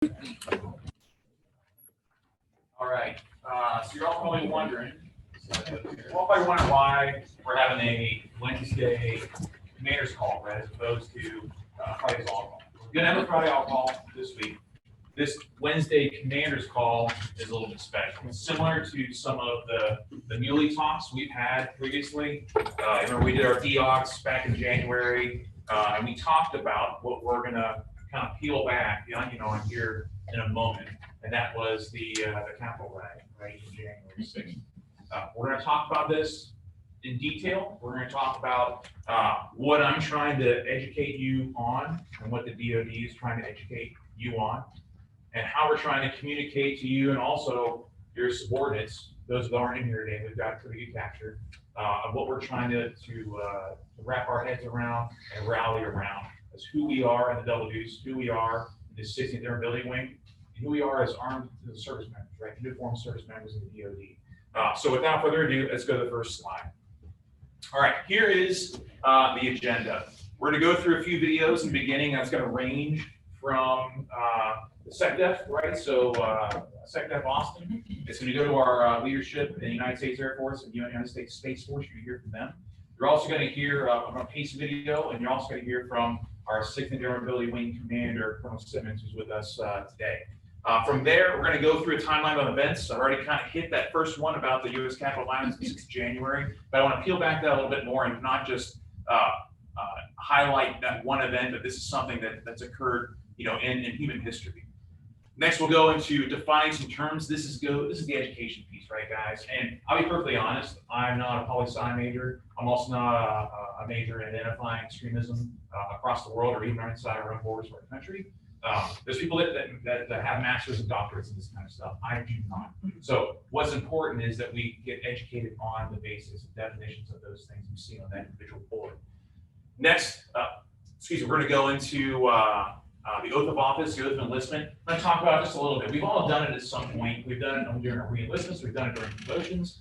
All right, so you're all probably wondering, why we're having a Wednesday commander's call, right, as opposed to Friday's all call. We're gonna have a Friday all call this week. This Wednesday commander's call is a little bit special. It's similar to some of the muley talks we've had previously. Remember we did our DOCs back in January, and we talked about what we're gonna kind of peel back the onion on here in a moment, and that was the Capitol riot, right, in January 6th. We're going to talk about this in detail. We're going to talk about what I'm trying to educate you on and what the DoD is trying to educate you on, and how we're trying to communicate to you and also your subordinates, those that aren't in here today, we've got a pretty good capture of what we're trying to wrap our heads around and rally around as who we are in the Double Deuce, who we are in the 60th Durability Wing, and who we are as armed service members, right? Uniformed service members of the DoD. So without further ado, let's go to the first slide. All right, here is the agenda. We're going to go through a few videos in the beginning. That's going to range from the SecDef, right? So SecDef Austin. It's going to go to our leadership in the United States Air Force and United States Space Force. You're going to hear from them. You're also going to hear from a PACE video, and you're also going to hear from our 6th Durability Wing Commander, Colonel Simmons, who's with us today. From there, we're going to go through a timeline of events. I've already kind of hit that first one about the U.S. Capitol violence in 6th January, but I want to peel back that a little bit more and not just highlight that one event, but this is something that's occurred, in human history. Next, we'll go into defining some terms. This is the education piece, right, guys? And I'll be perfectly honest, I'm not a poli-sci major. I'm also not a major in identifying extremism across the world or even inside our own borders of our country. There's people that have masters and doctorates in this kind of stuff. I do not. So what's important is that we get educated on the basis of definitions of those things you see on that individual bullet. Next, we're going to go into the oath of office, the oath of enlistment. I'm going to talk about it just a little bit. We've all done it at some point. We've done it during our re-enlistments. We've done it during promotions.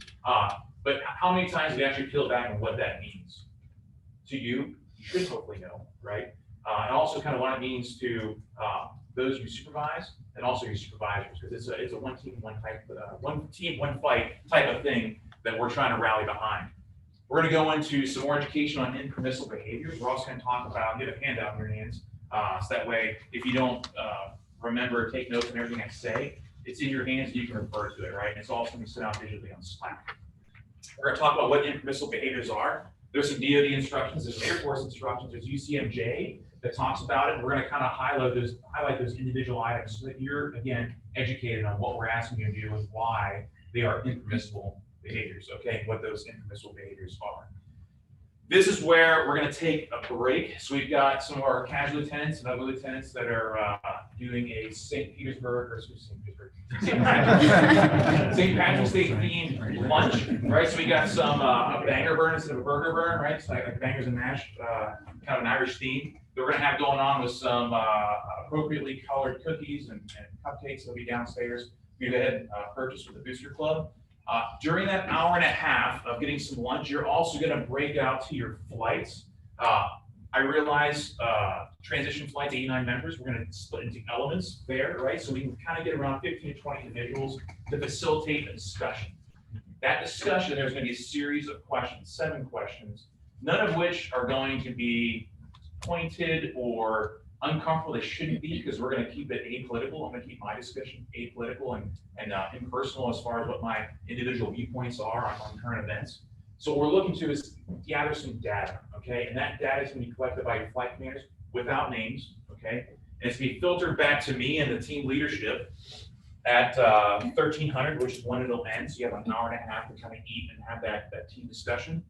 But how many times do we actually peel back on what that means to you? You should hopefully know, right? And also kind of what it means to those you supervise and also your supervisors, because it's a one team, one fight type of thing that we're trying to rally behind. We're going to go into some more education on impermissible behaviors. We're also going to talk about, get a handout in your hands, so that way if you don't remember, take notes on everything I say, it's in your hands and you can refer to it, right? And it's also going to be sent out digitally on Slack. We're going to talk about what impermissible behaviors are. There's some DoD instructions, there's Air Force instructions, there's UCMJ that talks about it. We're going to kind of highlight those individual items so that you're, again, educated on what we're asking you to do and why they are impermissible behaviors, okay, what those impermissible behaviors are. This is where we're going to take a break. So we've got some of our casualty lieutenants and other lieutenants that are doing a St. Patrick's Day themed lunch, right? So we got some a banger burn instead of a burger burn, right? So like bangers and mash, kind of an Irish theme that we're going to have going on with some appropriately colored cookies and cupcakes that'll be downstairs. You go ahead and purchase with the Booster Club. During that hour and a half of getting some lunch, you're also going to break out to your flights. I realize transition flights, 89 members, we're going to split into elements there, right? So we can kind of get around 15 to 20 individuals to facilitate a discussion. That discussion, there's going to be a series of questions, 7 questions, none of which are going to be pointed or uncomfortable. They shouldn't be, because we're going to keep it apolitical. I'm going to keep my discussion apolitical and impersonal as far as what my individual viewpoints are on current events. So what we're looking to is gather some data, okay? And that data is going to be collected by your flight commanders without names, okay? And it's going to be filtered back to me and the team leadership at 1300, which is when it'll end. So you have an hour and a half to kind of eat and have that team discussion.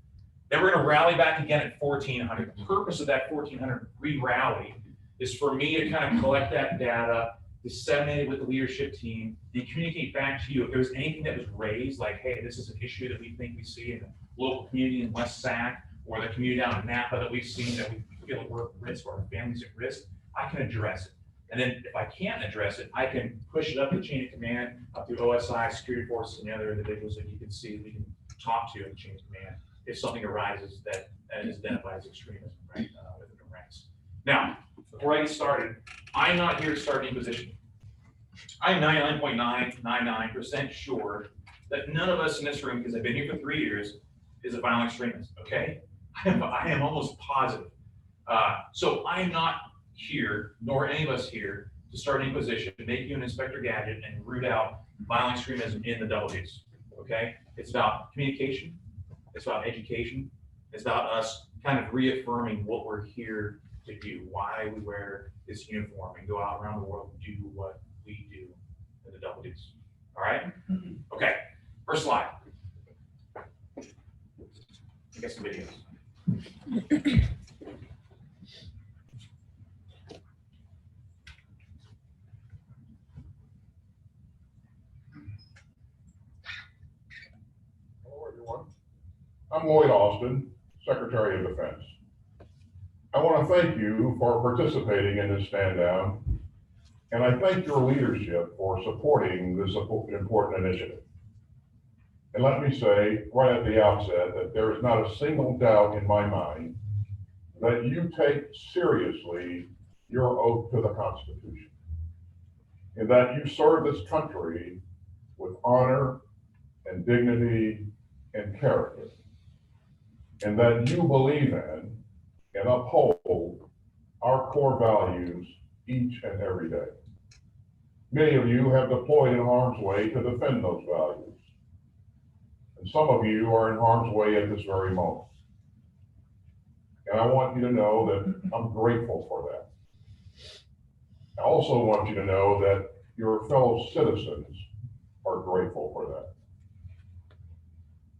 Then we're going to rally back again at 1400. The purpose of that 1400 re-rally is for me to kind of collect that data, disseminate it with the leadership team, and communicate back to you if there was anything that was raised, like, hey, this is an issue that we think we see in the local community in West Sac, or the community down in Napa that we've seen that we feel like we're at risk or our families at risk, I can address it. And then if I can't address it, I can push it up the chain of command, up through OSI, security forces, and the other individuals that you can see, we can talk to in the chain of command if something arises that is identified as extremism, right, within the ranks. Now, before I get started, I'm not here to start any position. I'm 99.999% sure that none of us in this room, because I've been here for 3 years, is a violent extremist, okay? I am almost positive. So I'm not here, nor any of us here, to start an inquisition, make you an Inspector Gadget and root out violent extremism in the W's, okay? It's about communication, it's about education, it's about us kind of reaffirming what we're here to do, why we wear this uniform and go out around the world and do what we do in the W's, all right? Okay, first slide. I got some videos. Hello, everyone. I'm Lloyd Austin, Secretary of Defense. I want to thank you for participating in this stand down, and I thank your leadership for supporting this important initiative. And let me say right at the outset that there is not a single doubt in my mind that you take seriously your oath to the Constitution, and that you serve this country with honor and dignity and character, and that you believe in and uphold our core values each and every day. Many of you have deployed in harm's way to defend those values. And some of you are in harm's way at this very moment. And I want you to know that I'm grateful for that. I also want you to know that your fellow citizens are grateful for that.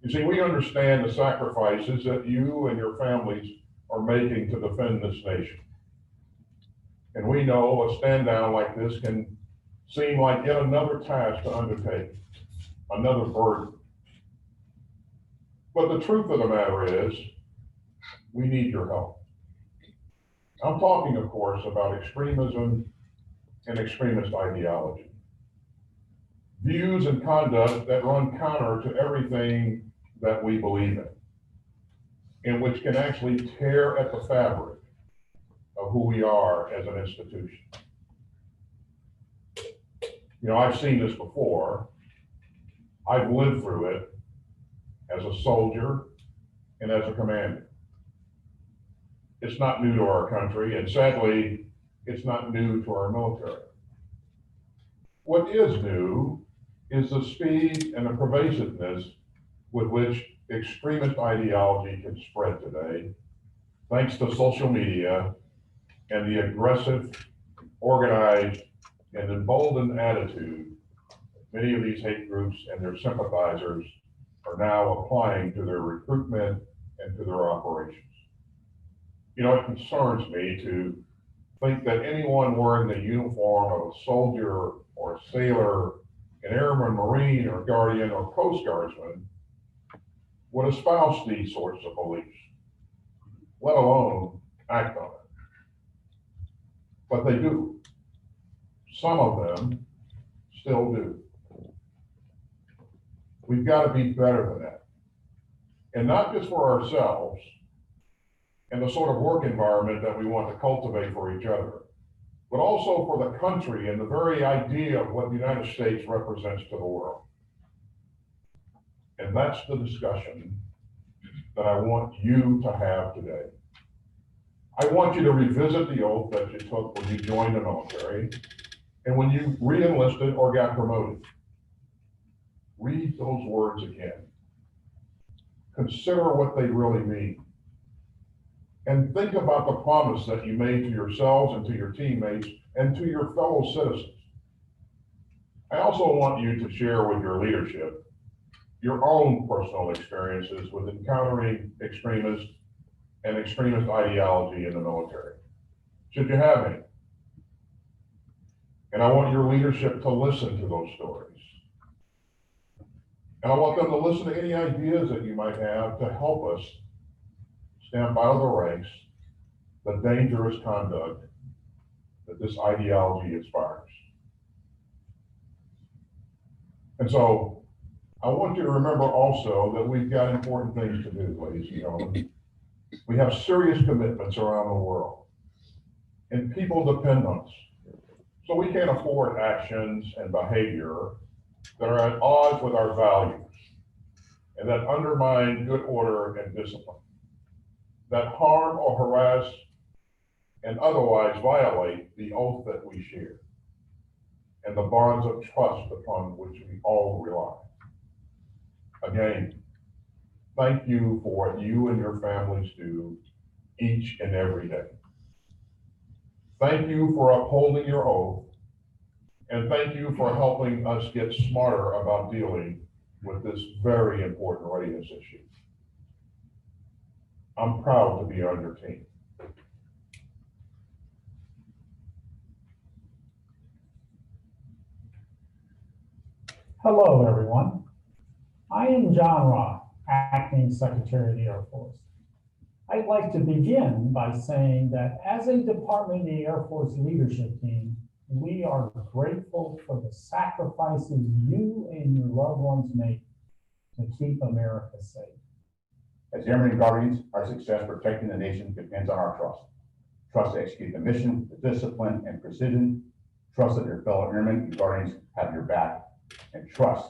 You see, we understand the sacrifices that you and your families are making to defend this nation. And we know a stand down like this can seem like yet another task to undertake, another burden. But the truth of the matter is, we need your help. I'm talking, of course, about extremism and extremist ideology. Views and conduct that run counter to everything that we believe in, and which can actually tear at the fabric of who we are as an institution. You know, I've seen this before. I've lived through it as a soldier and as a commander. It's not new to our country, and sadly, it's not new to our military. What is new is the speed and the pervasiveness with which extremist ideology can spread today, thanks to social media and the aggressive, organized, and emboldened attitude many of these hate groups and their sympathizers are now applying to their recruitment and to their operations. You know, it concerns me to think that anyone wearing the uniform of a soldier or a sailor, an airman, marine, or guardian, or coast guardsman would espouse these sorts of beliefs, let alone act on it. But they do. Some of them still do. We've got to be better than that. And not just for ourselves and the sort of work environment that we want to cultivate for each other, but also for the country and the very idea of what the United States represents to the world. And that's the discussion that I want you to have today. I want you to revisit the oath that you took when you joined the military and when you re-enlisted or got promoted. Read those words again. Consider what they really mean. And think about the promise that you made to yourselves and to your teammates and to your fellow citizens. I also want you to share with your leadership your own personal experiences with encountering extremists and extremist ideology in the military, should you have any. And I want your leadership to listen to those stories. And I want them to listen to any ideas that you might have to help us stamp out of the ranks the dangerous conduct that this ideology inspires. And so I want you to remember also that we've got important things to do, ladies and gentlemen. We have serious commitments around the world, and people depend on us. So we can't afford actions and behavior that are at odds with our values and that undermine good order and discipline, that harm or harass and otherwise violate the oath that we share and the bonds of trust upon which we all rely. Again, thank you for what you and your families do each and every day. Thank you for upholding your oath, and thank you for helping us get smarter about dealing with this very important readiness issue. I'm proud to be on your team. Hello, everyone. I am John Roth, Acting Secretary of the Air Force. I'd like to begin by saying that as a Department of the Air Force leadership team, we are grateful for the sacrifices you and your loved ones make to keep America safe. As Airmen and Guardians, our success protecting the nation depends on our trust. Trust to execute the mission with discipline and precision. Trust that your fellow Airmen and Guardians have your back. And trust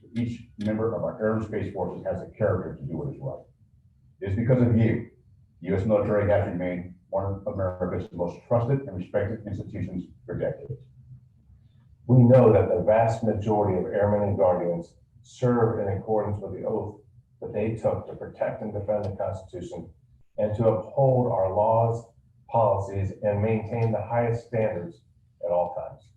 that each member of our Air and Space Forces has the character to do what is right. It is because of you, the U.S. military has remained one of America's most trusted and respected institutions for decades. We know that the vast majority of Airmen and Guardians serve in accordance with the oath that they took to protect and defend the Constitution and to uphold our laws, policies, and maintain the highest standards at all times.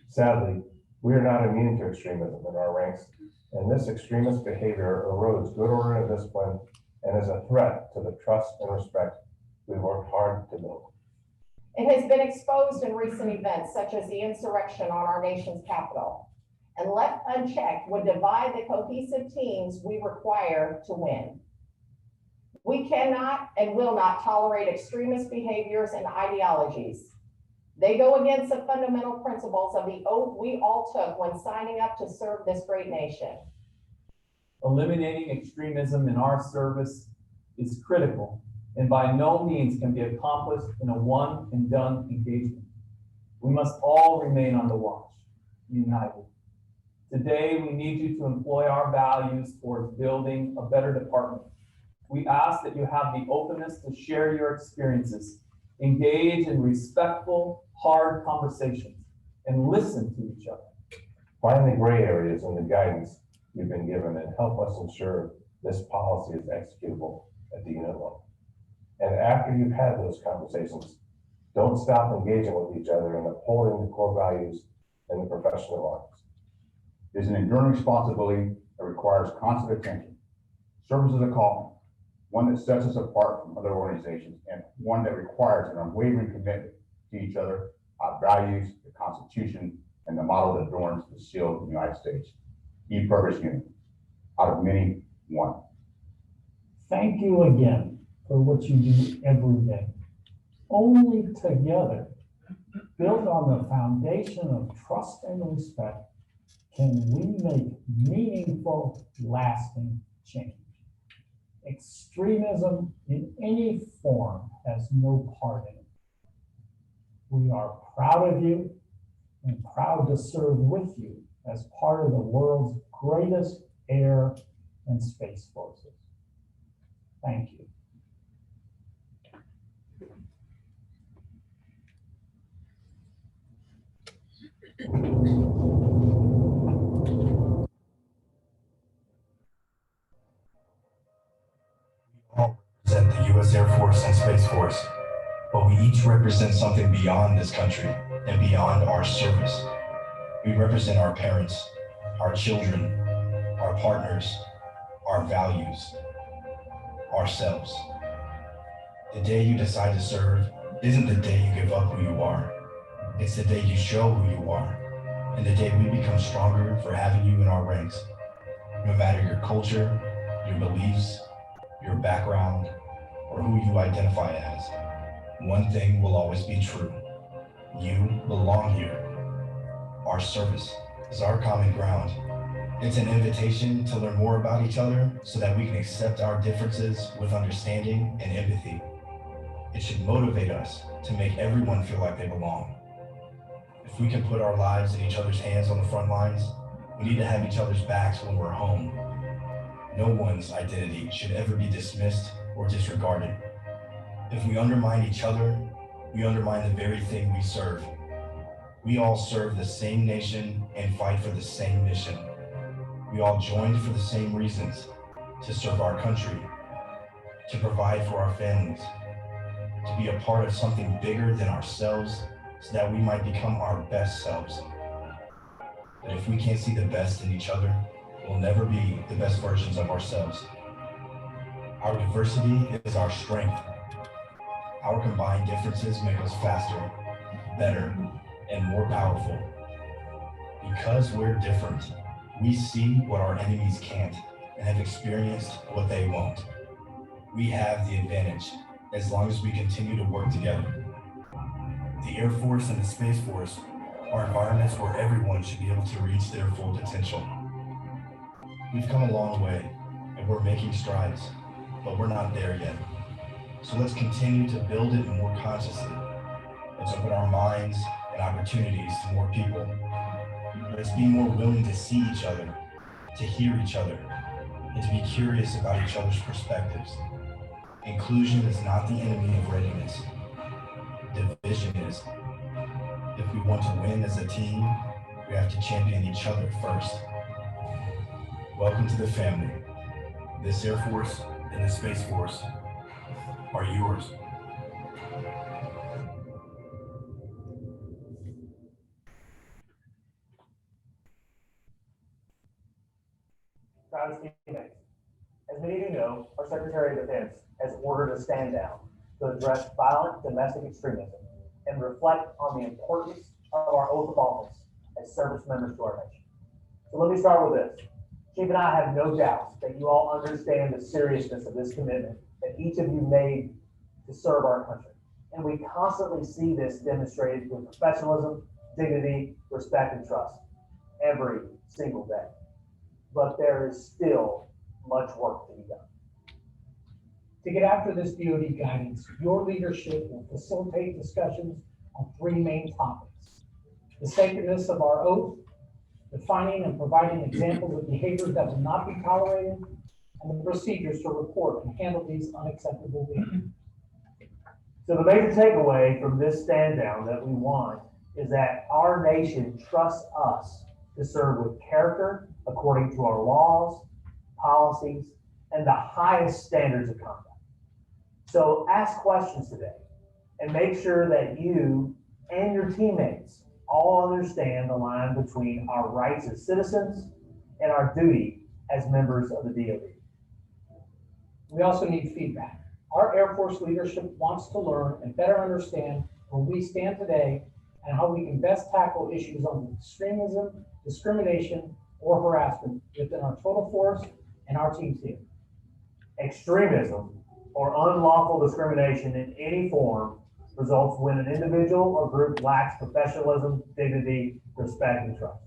Sadly, we are not immune to extremism in our ranks, and this extremist behavior erodes good order and discipline and is a threat to the trust and respect we worked hard to build. It has been exposed in recent events, such as the insurrection on our nation's capital, and left unchecked would divide the cohesive teams we require to win. We cannot and will not tolerate extremist behaviors and ideologies. They go against the fundamental principles of the oath we all took when signing up to serve this great nation. Eliminating extremism in our service is critical and by no means can be accomplished in a one and done engagement. We must all remain on the watch, united. Today, we need you to employ our values towards building a better department. We ask that you have the openness to share your experiences, engage in respectful, hard conversations, and listen to each other. Find the gray areas in the guidance you've been given and help us ensure this policy is executable at the unit level. And after you've had those conversations, don't stop engaging with each other and upholding the core values in the professional lives. It is an enduring responsibility that requires constant attention. Service is a calling, one that sets us apart from other organizations and one that requires an unwavering commitment to each other, our values, the Constitution, and the model that adorns the seal of the United States. E-Purpose Unit, out of many, one. Thank you again for what you do every day. Only together, built on the foundation of trust and respect, can we make meaningful, lasting change. Extremism in any form has no part in it. We are proud of you and proud to serve with you as part of the world's greatest air and space forces. Thank you. All represent the U.S. Air Force and Space Force, but we each represent something beyond this country and beyond our service. We represent our parents, our children, our partners, our values, ourselves. The day you decide to serve isn't the day you give up who you are. It's the day you show who you are, and the day we become stronger for having you in our ranks. No matter your culture, your beliefs, your background, or who you identify as, one thing will always be true. You belong here. Our service is our common ground. It's an invitation to learn more about each other so that we can accept our differences with understanding and empathy. It should motivate us to make everyone feel like they belong. If we can put our lives in each other's hands on the front lines, we need to have each other's backs when we're home. No one's identity should ever be dismissed or disregarded. If we undermine each other, we undermine the very thing we serve. We all serve the same nation and fight for the same mission. We all joined for the same reasons: to serve our country, to provide for our families, to be a part of something bigger than ourselves so that we might become our best selves. But if we can't see the best in each other, we'll never be the best versions of ourselves. Our diversity is our strength. Our combined differences make us faster, better, and more powerful. Because we're different, we see what our enemies can't and have experienced what they won't. We have the advantage as long as we continue to work together. The Air Force and the Space Force are environments where everyone should be able to reach their full potential. We've come a long way and we're making strides, but we're not there yet. So let's continue to build it more consciously. Let's open our minds and opportunities to more people. Let's be more willing to see each other, to hear each other, and to be curious about each other's perspectives. Inclusion is not the enemy of readiness. Division is. If we want to win as a team, we have to champion each other first. Welcome to the family. This Air Force and the Space Force are yours. Proud teammates. As many of you know, our Secretary of Defense has ordered a stand down to address violent domestic extremism and reflect on the importance of our oath of office as service members to our nation. So let me start with this. Chief and I have no doubts that you all understand the seriousness of this commitment that each of you made to serve our country. And we constantly see this demonstrated with professionalism, dignity, respect, and trust every single day. But there is still much work to be done. To get after this DoD guidance, your leadership will facilitate discussions on three main topics: the sacredness of our oath, defining and providing examples of behaviors that will not be tolerated, and the procedures to report and handle these unacceptable behaviors. So the major takeaway from this stand down that we want is that our nation trusts us to serve with character according to our laws, policies, and the highest standards of conduct. So ask questions today and make sure that you and your teammates all understand the line between our rights as citizens and our duty as members of the DoD. We also need feedback. Our Air Force leadership wants to learn and better understand where we stand today and how we can best tackle issues of extremism, discrimination, or harassment within our total force and our teams here. Extremism or unlawful discrimination in any form results when an individual or group lacks professionalism, dignity, respect, and trust.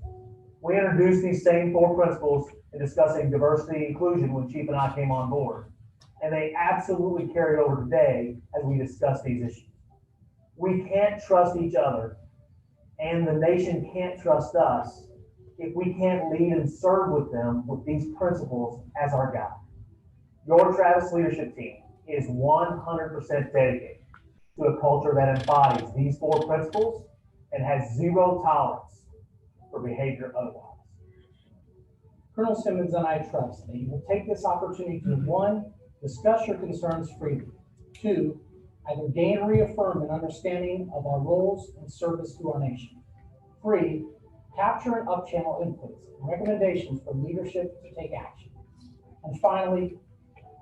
We introduced these same four principles in discussing diversity and inclusion when Chief and I came on board, and they absolutely carry over today as we discuss these issues. We can't trust each other, and the nation can't trust us if we can't lead and serve with them with these principles as our guide. Your Travis leadership team is 100% dedicated to a culture that embodies these four principles and has zero tolerance for behavior otherwise. Colonel Simmons and I trust that you will take this opportunity to, one, discuss your concerns freely, two, either gain or reaffirm an understanding of our roles and service to our nation, three, capture and upchannel inputs and recommendations for leadership to take action, and finally,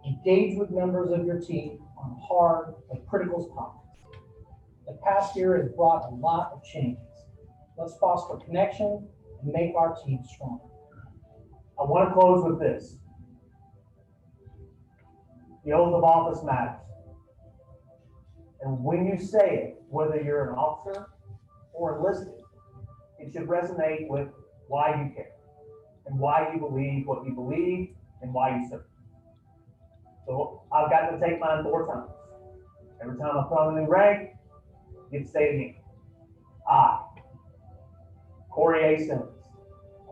engage with members of your team on hard but critical topics. The past year has brought a lot of changes. Let's foster connection and make our team stronger. I want to close with this. The oath of office matters. And when you say it, whether you're an officer or enlisted, it should resonate with why you care and why you believe what you believe and why you serve. So I've got to take mine 4 times. Every time I put on a new rank, you get to say it again. I Corey A. Simmons,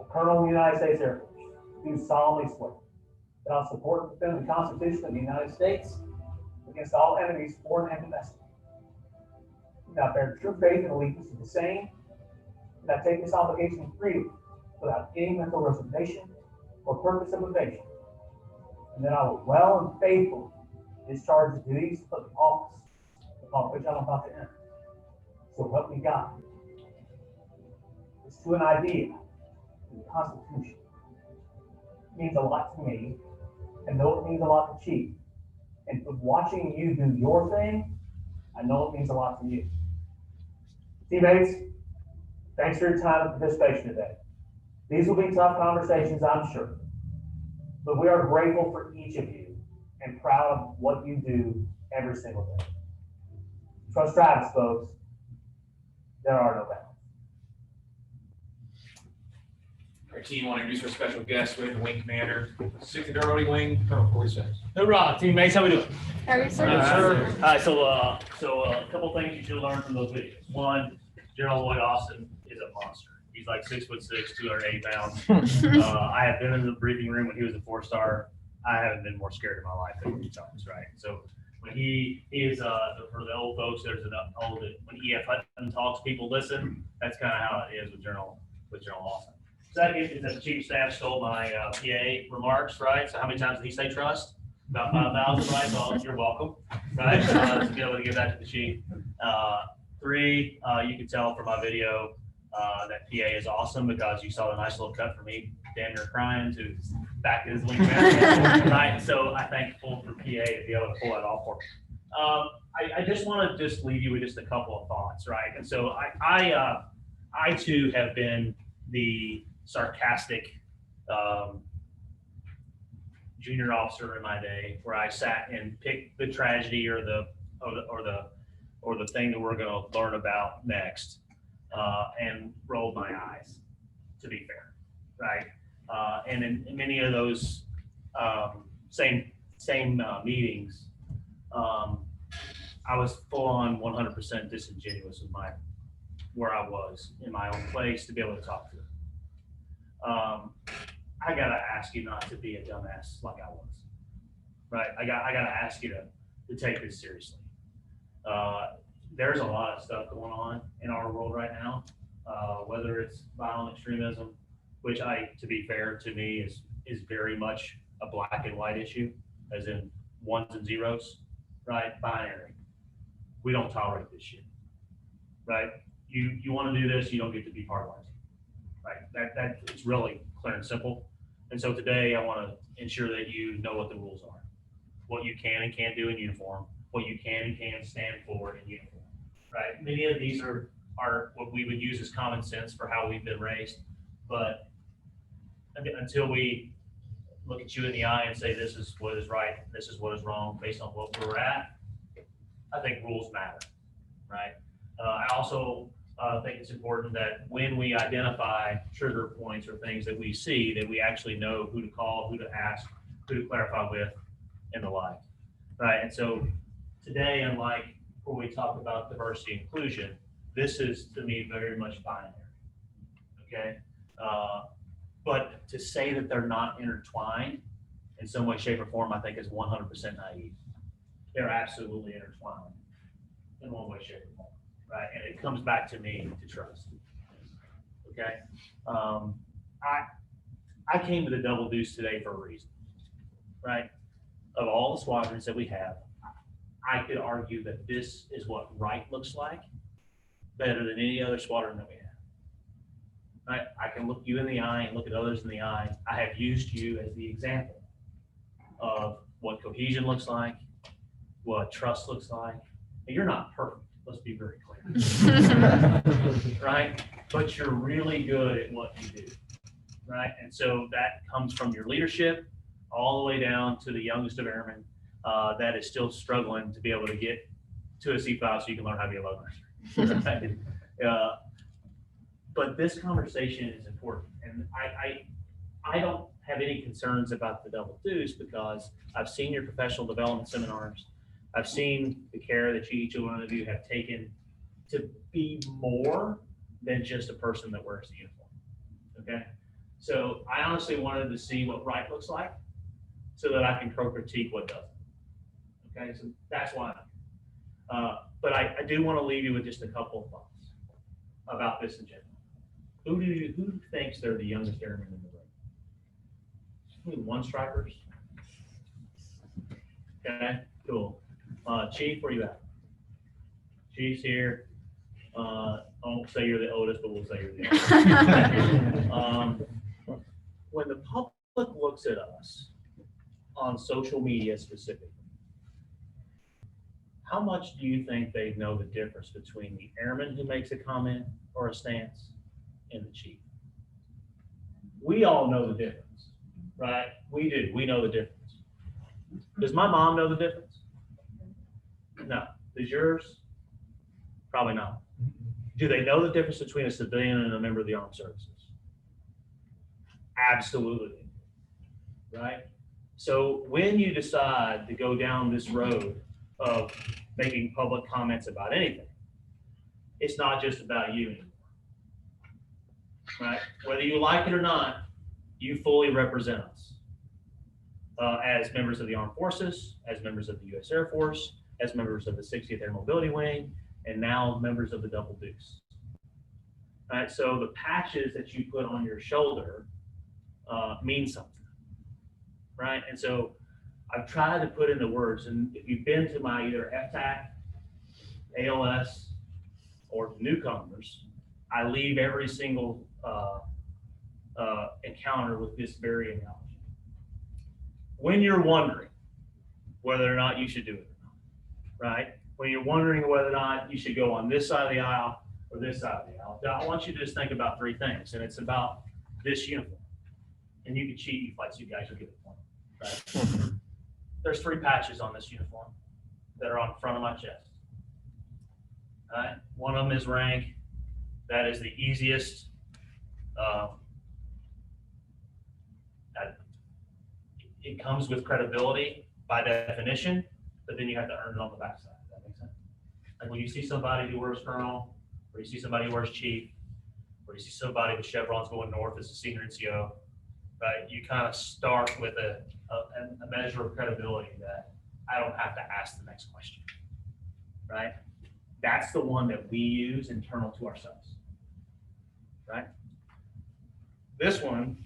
a colonel in the United States Air Force, do solemnly swear that I will support and defend the Constitution of the United States against all enemies, foreign and domestic. That I bear true faith and allegiance to the same, and I take this obligation freely without any mental reservation or purpose of evasion, and that I will well and faithfully discharge the duties of the office upon which I'm about to enter. So help me God. It's to an idea, to the Constitution. It means a lot to me, and know it means a lot to Chief. And from watching you do your thing, I know it means a lot to you. Teammates, thanks for your time and participation today. These will be tough conversations, I'm sure, but we are grateful for each of you and proud of what you do every single day. Trust Travis, folks. There are no bounds. Our team want to introduce our special guest with the Wing Commander, 6th Air Wing, Colonel Corey Simmons. Hoorah, teammates, how we doing? How are you, sir? Yes, sir. All right, so a couple things you should learn from those videos. One, General Lloyd Austin is a monster. He's like 6'6", 280 pounds. I have been in the briefing room when he was a 4-star. I haven't been more scared in my life than he times, right? So when he is, for the old folks, there's an old, when E.F. Hutton talks, people listen. That's kind of how it is with General Austin. Second is that the Chief of Staff stole my PA remarks, right? So how many times did he say trust? About 5,000, right? Well, you're welcome, right? To be able to give that to the Chief. 3, you can tell from my video that PA is awesome because you saw the nice little cut for me, damn near crying to back his link back, right? So I'm thankful for PA to be able to pull that off for me. I just want to just leave you with just a couple of thoughts, right? And so I too have been the sarcastic junior officer in my day, where I sat and picked the tragedy or the thing that we're going to learn about next, and rolled my eyes. To be fair, right? And in many of those same meetings, I was full on 100% disingenuous with where I was in my own place to be able to talk to them. I gotta ask you not to be a dumbass like I was, right? I gotta ask you to take this seriously. There's a lot of stuff going on in our world right now, whether it's violent extremism, which to be fair to me, is very much a black and white issue, as in ones and zeros, right? Binary. We don't tolerate this shit, right? You want to do this, you don't get to be part of it, right? That it's really clear and simple. And so today I want to ensure that you know what the rules are, what you can and can't do in uniform, what you can and can't stand for in uniform, right? Many of these are what we would use as common sense for how we've been raised, but until we look at you in the eye and say this is what is right, this is what is wrong based on what we're at, I think rules matter, right? I also think it's important that when we identify trigger points or things that we see, that we actually know who to call, who to ask, who to clarify with, and the like, right? And so today, unlike when we talk about diversity and inclusion, this is to me very much binary, okay? But to say that they're not intertwined in some way, shape, or form, I think is 100% naive. They're absolutely intertwined in one way, shape, or form, right? And it comes back to me to trust, okay? I came to the Double Deuce today for a reason, right? Of all the squadrons that we have, I could argue that this is what right looks like better than any other squadron that we have. Right? I can look you in the eye and look at others in the eye. I have used you as the example of what cohesion looks like, what trust looks like. And you're not perfect, let's be very clear. Right? But you're really good at what you do. Right? And so that comes from your leadership all the way down to the youngest of airmen that is still struggling to be able to get to a C5 so you can learn how to be a loadmaster. Right? But this conversation is important, and I don't have any concerns about the Double Deuce because I've seen your professional development seminars. I've seen the care that each one of you have taken to be more than just a person that wears the uniform. Okay? So I honestly wanted to see what right looks like so that I can critique what doesn't. Okay, so that's why. But I do want to leave you with just a couple of thoughts about this in general. Who thinks they're the youngest airman in the room? One stripers? Okay, cool. Chief, where you at? Chief's here. I won't say you're the oldest, but we'll say you're the oldest. When the public looks at us on social media specifically, how much do you think they know the difference between the airman who makes a comment or a stance and the chief? We all know the difference, right? We do. We know the difference. Does my mom know the difference? No. Does yours? Probably not. Do they know the difference between a civilian and a member of the armed services? Absolutely. Right? So when you decide to go down this road of making public comments about anything, it's not just about you anymore. Right? Whether you like it or not, you fully represent us as members of the armed forces, as members of the U.S. Air Force, as members of the 60th Air Mobility Wing, and now members of the Double Deuce. All right, so the patches that you put on your shoulder mean something, right? And so I've tried to put in the words, and if you've been to my either FTAC, ALS, or newcomers, I leave every single encounter with this very analogy. When you're wondering whether or not you should do it or not, right? When you're wondering whether or not you should go on this side of the aisle or this side of the aisle, I want you to just think about three things, and it's about this uniform. And you can cheat, you fight, so you guys will get the point, right? There's 3 patches on this uniform that are on the front of my chest. All right, one of them is rank. That is the easiest. It comes with credibility by definition, but then you have to earn it on the backside. Does that make sense? Like when you see somebody who wears colonel, or you see somebody who wears chief, or you see somebody with chevrons going north as a senior NCO, right? You kind of start with a measure of credibility that I don't have to ask the next question, right? That's the one that we use internal to ourselves, right? This one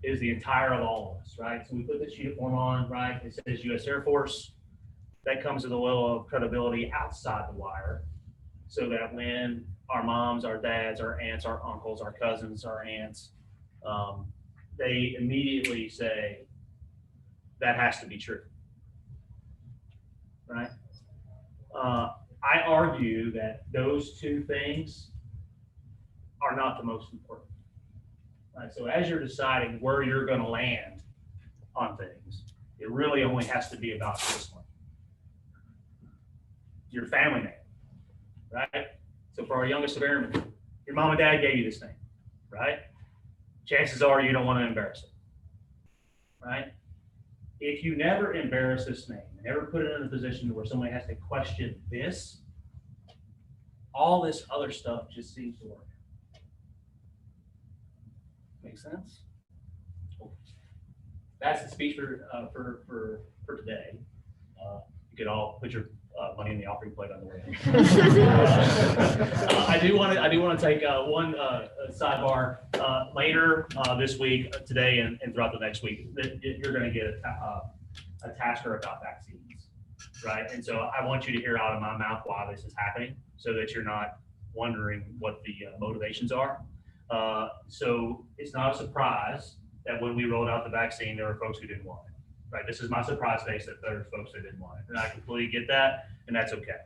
is the entire of all of us, right? So we put this uniform on, right? It says U.S. Air Force. That comes with a level of credibility outside the wire, so that when our moms, our dads, our aunts, our uncles, our cousins, our aunts, they immediately say, that has to be true, right? I argue that those 2 things are not the most important. Right? So as you're deciding where you're going to land on things, it really only has to be about this one. Your family name, right? So for our youngest of airmen, your mom and dad gave you this name, right? Chances are you don't want to embarrass it, right? If you never embarrass this name, never put it in a position where somebody has to question this, all this other stuff just seems to work. Make sense? That's the speech for today. You could all put your money in the offering plate on the way. I do want to take one sidebar later this week, today, and throughout the next week. You're going to get a tasker about vaccines, right? And so I want you to hear out of my mouth why this is happening, so that you're not wondering what the motivations are. So it's not a surprise that when we rolled out the vaccine, there were folks who didn't want it, right? This is my surprise face that there are folks that didn't want it, and I completely get that, and that's okay.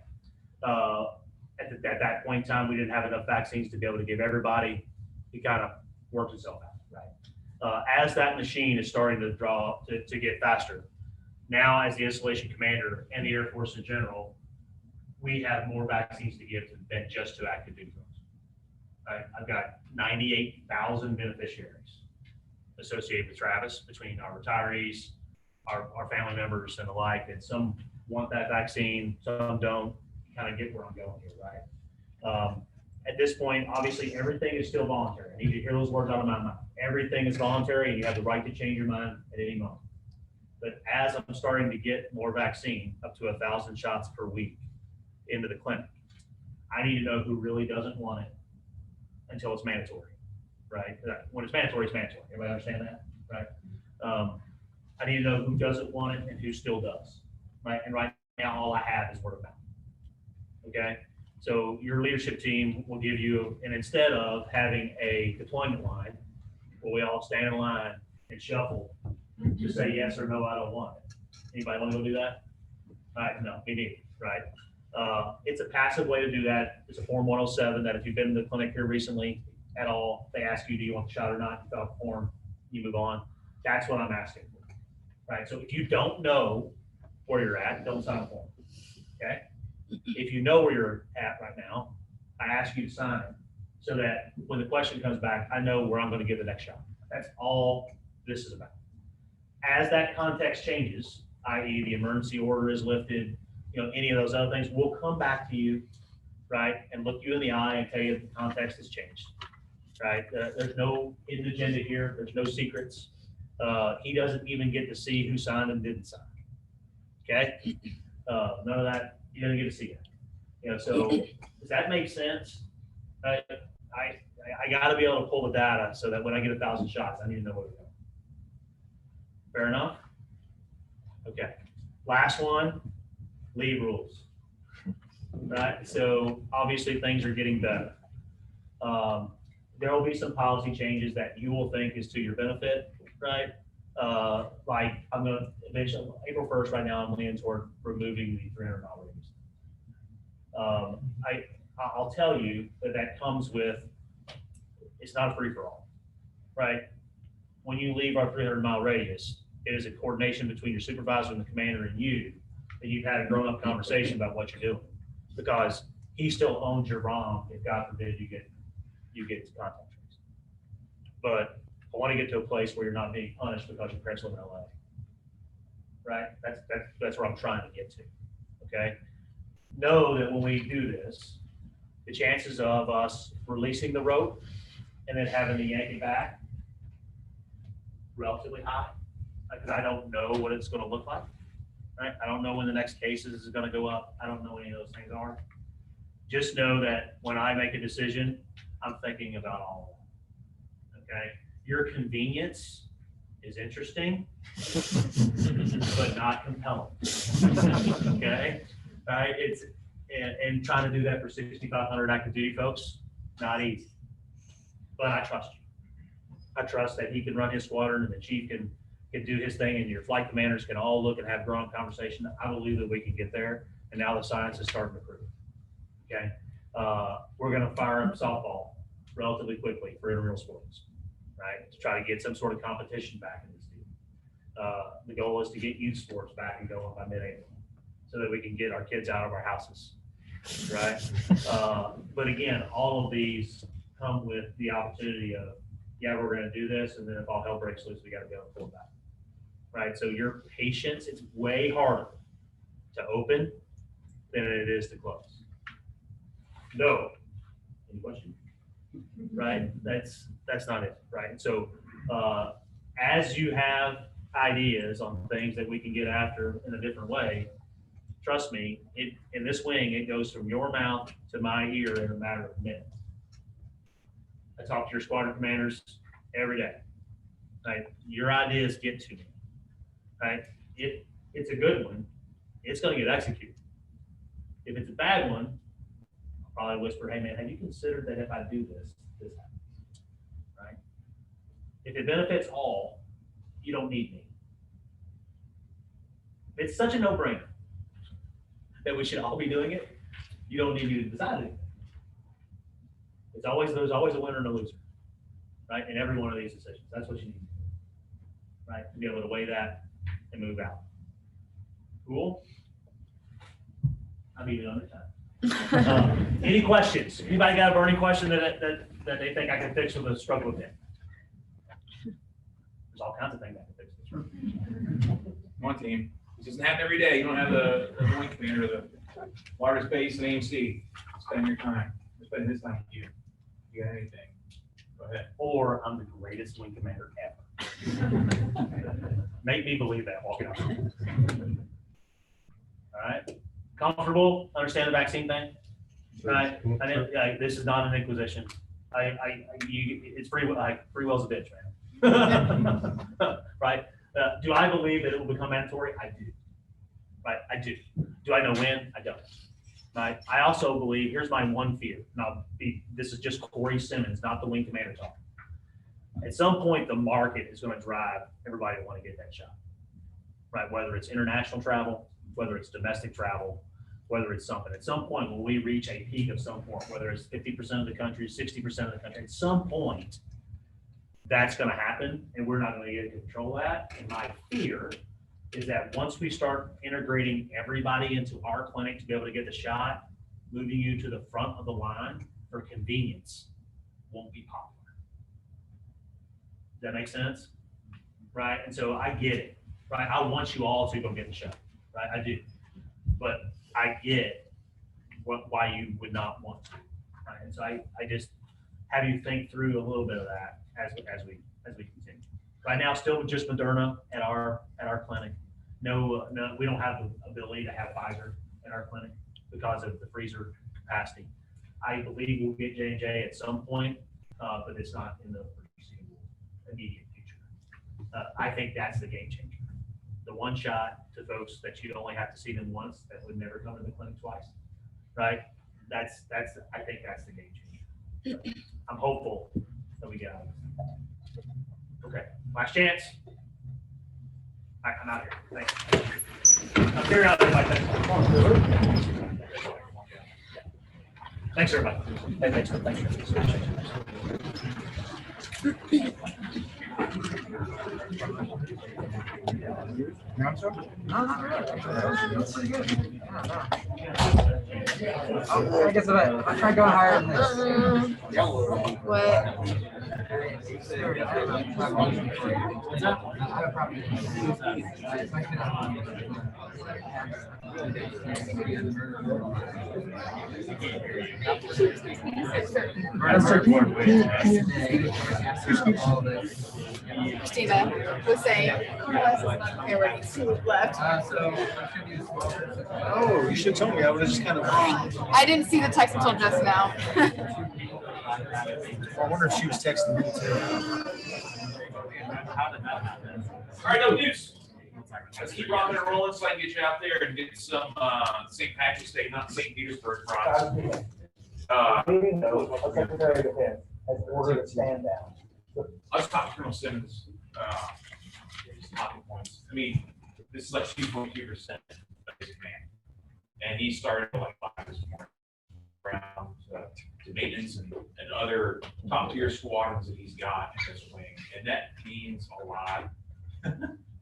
At that point in time, we didn't have enough vaccines to be able to give everybody. It kind of worked itself out, right? As that machine is starting to get faster, now as the installation commander and the Air Force in general, we have more vaccines to give than just to active duty folks. Right? I've got 98,000 beneficiaries associated with Travis, between our retirees, our family members, and the like. And some want that vaccine, some don't. Kind of get where I'm going here, right? At this point, obviously, everything is still voluntary. I need to hear those words out of my mouth. Everything is voluntary, and you have the right to change your mind at any moment. But as I'm starting to get more vaccine, up to 1,000 shots per week into the clinic, I need to know who really doesn't want it until it's mandatory, right? When it's mandatory, it's mandatory. Everybody understand that, right? I need to know who doesn't want it and who still does, right? And right now, all I have is word of mouth. Okay, so your leadership team will give you, and instead of having a deployment line where we all stand in line and shuffle to say yes or no, I don't want it. Anybody want to go do that? All right, no, me neither, right? It's a passive way to do that. It's a Form 107 that if you've been in the clinic here recently at all, they ask you, do you want the shot or not? You fill out the form, you move on. That's what I'm asking for, right? So if you don't know where you're at, don't sign a form, okay? If you know where you're at right now, I ask you to sign so that when the question comes back, I know where I'm going to give the next shot. That's all this is about. As that context changes, i.e. the emergency order is lifted, any of those other things, we'll come back to you, right, and look you in the eye and tell you that the context has changed, right? There's no hidden agenda here. There's no secrets. He doesn't even get to see who signed and didn't sign, okay? None of that. You don't get to see it. So does that make sense? I got to be able to pull the data so that when I get 1,000 shots, I need to know where to go. Fair enough? Okay. Last one, leave rules. Right? So obviously things are getting better. There will be some policy changes that you will think is to your benefit, right? Like I'm going to eventually, April 1st right now, I'm leaning toward removing the 300 mile radius. I'll tell you that comes with, it's not a free for all, right? When you leave our 300 mile radius, it is a coordination between your supervisor and the commander and you, that you've had a grown up conversation about what you're doing, because he still owns your ROM if God forbid you get to contact trace. But I want to get to a place where you're not being punished because your parents live in LA, right? That's where I'm trying to get to, okay? Know that when we do this, the chances of us releasing the rope and then having to yank it back, relatively high, because I don't know what it's going to look like, right? I don't know when the next cases is going to go up. I don't know what any of those things are. Just know that when I make a decision, I'm thinking about all of that, okay? Your convenience is interesting, but not compelling, okay? Right? And trying to do that for 6,500 active duty folks, not easy. But I trust you. I trust that he can run his squadron and the chief can do his thing and your flight commanders can all look and have grown conversation. I believe that we can get there. And now the science is starting to prove it. Okay. We're going to fire up softball relatively quickly for intramural sports, right? To try to get some sort of competition back in this deal. The goal is to get youth sports back and going by mid-April, so that we can get our kids out of our houses, right? But again, all of these come with the opportunity of, yeah, we're gonna do this, and then if all hell breaks loose, we gotta go and pull it back, right? So your patience, it's way harder to open than it is to close. No. Any question? Right? That's not it, right? So as you have ideas on things that we can get after in a different way, trust me, in this wing, it goes from your mouth to my ear in a matter of minutes. I talk to your squadron commanders every day. Right? Your ideas get to me. Right? It's a good one. It's going to get executed. If it's a bad one, I'll probably whisper, hey man, have you considered that if I do this, this happens? Right? If it benefits all, you don't need me. It's such a no-brainer that we should all be doing it. You don't need me to decide it. There's always a winner and a loser, right? In every one of these decisions. That's what you need to do, right? To be able to weigh that and move out. Cool? I'm even under time. Any questions? Anybody got a burning question that they think I can fix with a struggle with it? There's all kinds of things I can fix with this. One team. It doesn't happen every day. You don't have the wing commander, the wireless base and AMC. Spend your time. putting this on you. You got anything? Go ahead. Or I'm the greatest wing commander ever. Make me believe that walking out. All right, comfortable, understand the vaccine thing? Right, I didn't, like, this is not an inquisition. It's free will's a bitch, man. Right, do I believe that it will become mandatory? I do. Right, I do. Do I know when? I don't. Right, I also believe, here's my one fear. Now, this is just Corey Simmons, not the wing commander talk. At some point, the market is going to drive everybody to want to get that shot. Right, whether it's international travel, whether it's domestic travel, whether it's something. At some point, when we reach a peak of some point, whether it's 50% of the country, 60% of the country, at some point, that's going to happen, and we're not going to get to control that. And my fear is that once we start integrating everybody into our clinic to be able to get the shot, moving you to the front of the line for convenience won't be popular. Does that make sense? Right? And so I get it, right? I want you all to go get the shot, right? I do. But I get why you would not want to, right? And so I just have you think through a little bit of that as we continue. Right now, still just Moderna at our clinic. No, we don't have the ability to have Pfizer in our clinic because of the freezer capacity. I believe we'll get J&J at some point, but it's not in the foreseeable immediate future. I think that's the game changer. The one shot to folks that you only have to see them once, that would never come to the clinic twice, right? I think that's the game changer. So I'm hopeful that we get out of this. Okay, last chance. I'm out of here. Thanks. I'm clearing out everybody. Thanks, everybody. Hey, thanks. I guess I try going higher than this. What? Christina was saying, everybody's two left. Oh, you should tell me. I would have just kind of. I didn't see the text until just now. I wonder if she was texting me too. All right, no news. Let's keep rocking and rolling so I can get you out there and get some St. Patrick's Day, not St. Petersburg fries. Meeting note, our Secretary of Defense has ordered a stand down. Let's talk to Colonel Simmons. Just talking points. I mean, this is like 2.2% of his command, and he started at like 5 this morning around to maintenance and other top tier squadrons that he's got in this wing, and that means a lot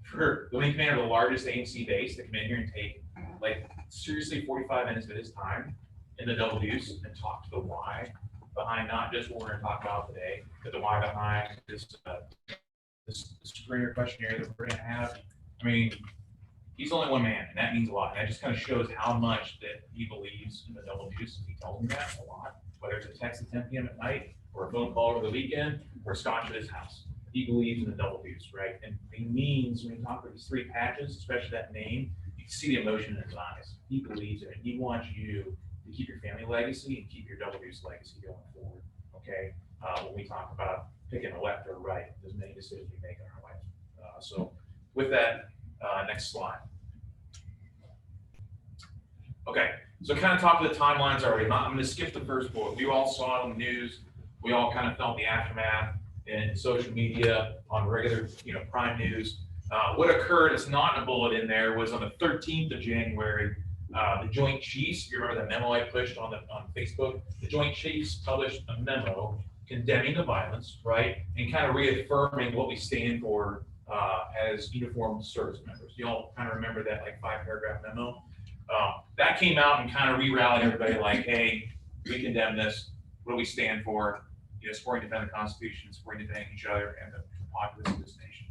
for the wing commander of the largest AMC base to come in here and take like seriously 45 minutes of his time in the double deuce and talk to the why behind not just what we're going to talk about today, but the why behind this screener questionnaire that we're going to have. I mean, he's only one man, and that means a lot. And that just kind of shows how much that he believes in the double deuce. He tells me that a lot, whether it's a text at 10 p.m. at night or a phone call over the weekend or a scotch at his house. He believes in the double deuce, right? And he means, when you talk about these 3 patches, especially that name, you can see the emotion in his eyes. He believes in it. He wants you to keep your family legacy and keep your double deuce legacy going forward, okay? When we talk about picking a left or right, there's many decisions we make in our life. So with that, next slide. Okay, so kind of talk to the timelines already. I'm going to skip the first bullet. We all saw it on the news. We all kind of felt the aftermath in social media, on regular, prime news. What occurred, it's not in a bullet in there, was on the 13th of January, the Joint Chiefs, you remember the memo I pushed on Facebook? The Joint Chiefs published a memo condemning the violence, right? And kind of reaffirming what we stand for as uniformed service members. You all kind of remember that like 5-paragraph memo? That came out and kind of re-rallied everybody like, hey, we condemn this. What do we stand for? Supporting and defend the Constitution, supporting and defending each other and the populace of this nation.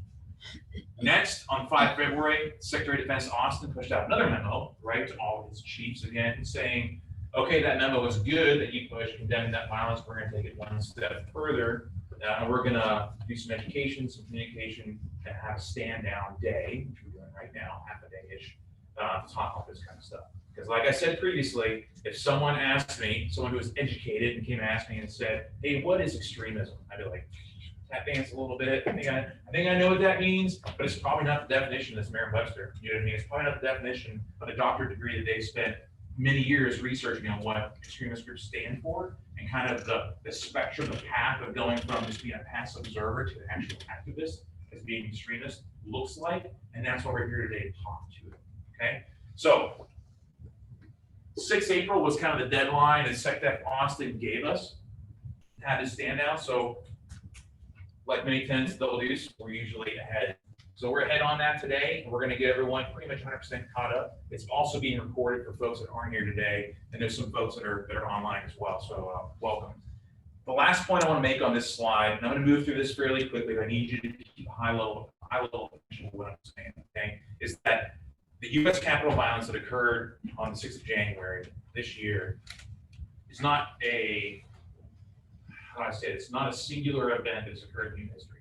Next, on 5 February, Secretary of Defense Austin pushed out another memo, right, to all of his chiefs again, saying, okay, that memo was good that you pushed condemning that violence. We're gonna take it one step further. And we're gonna do some education, some communication, and have a stand down day, which we're doing right now, half a day-ish, to talk about this kind of stuff. Because like I said previously, if someone asked me, someone who was educated and came and asked me and said, hey, what is extremism? I'd be like, tap dance a little bit. I think I know what that means, but it's probably not the definition that's Merriam-Webster. You know what I mean? It's probably not the definition of a doctorate degree that they spent many years researching on what extremist groups stand for and kind of the spectrum, the path of going from just being a passive observer to an actual activist as being extremist looks like. And that's why we're here today to talk to it. Okay. So 6 April was kind of the deadline that SecDef Austin gave us to have this stand down. So like many tenants they'll do, we're usually ahead. So we're ahead on that today. We're going to get everyone pretty much 100% caught up. It's also being recorded for folks that aren't here today, and there's some folks that are online as well. So welcome. The last point I want to make on this slide, and I'm going to move through this fairly quickly, but I need you to keep a high level of what I'm saying. Okay, is that the U.S. Capitol violence that occurred on the 6th of January this year is not a, how do I say it? It's not a singular event that's occurred in human history.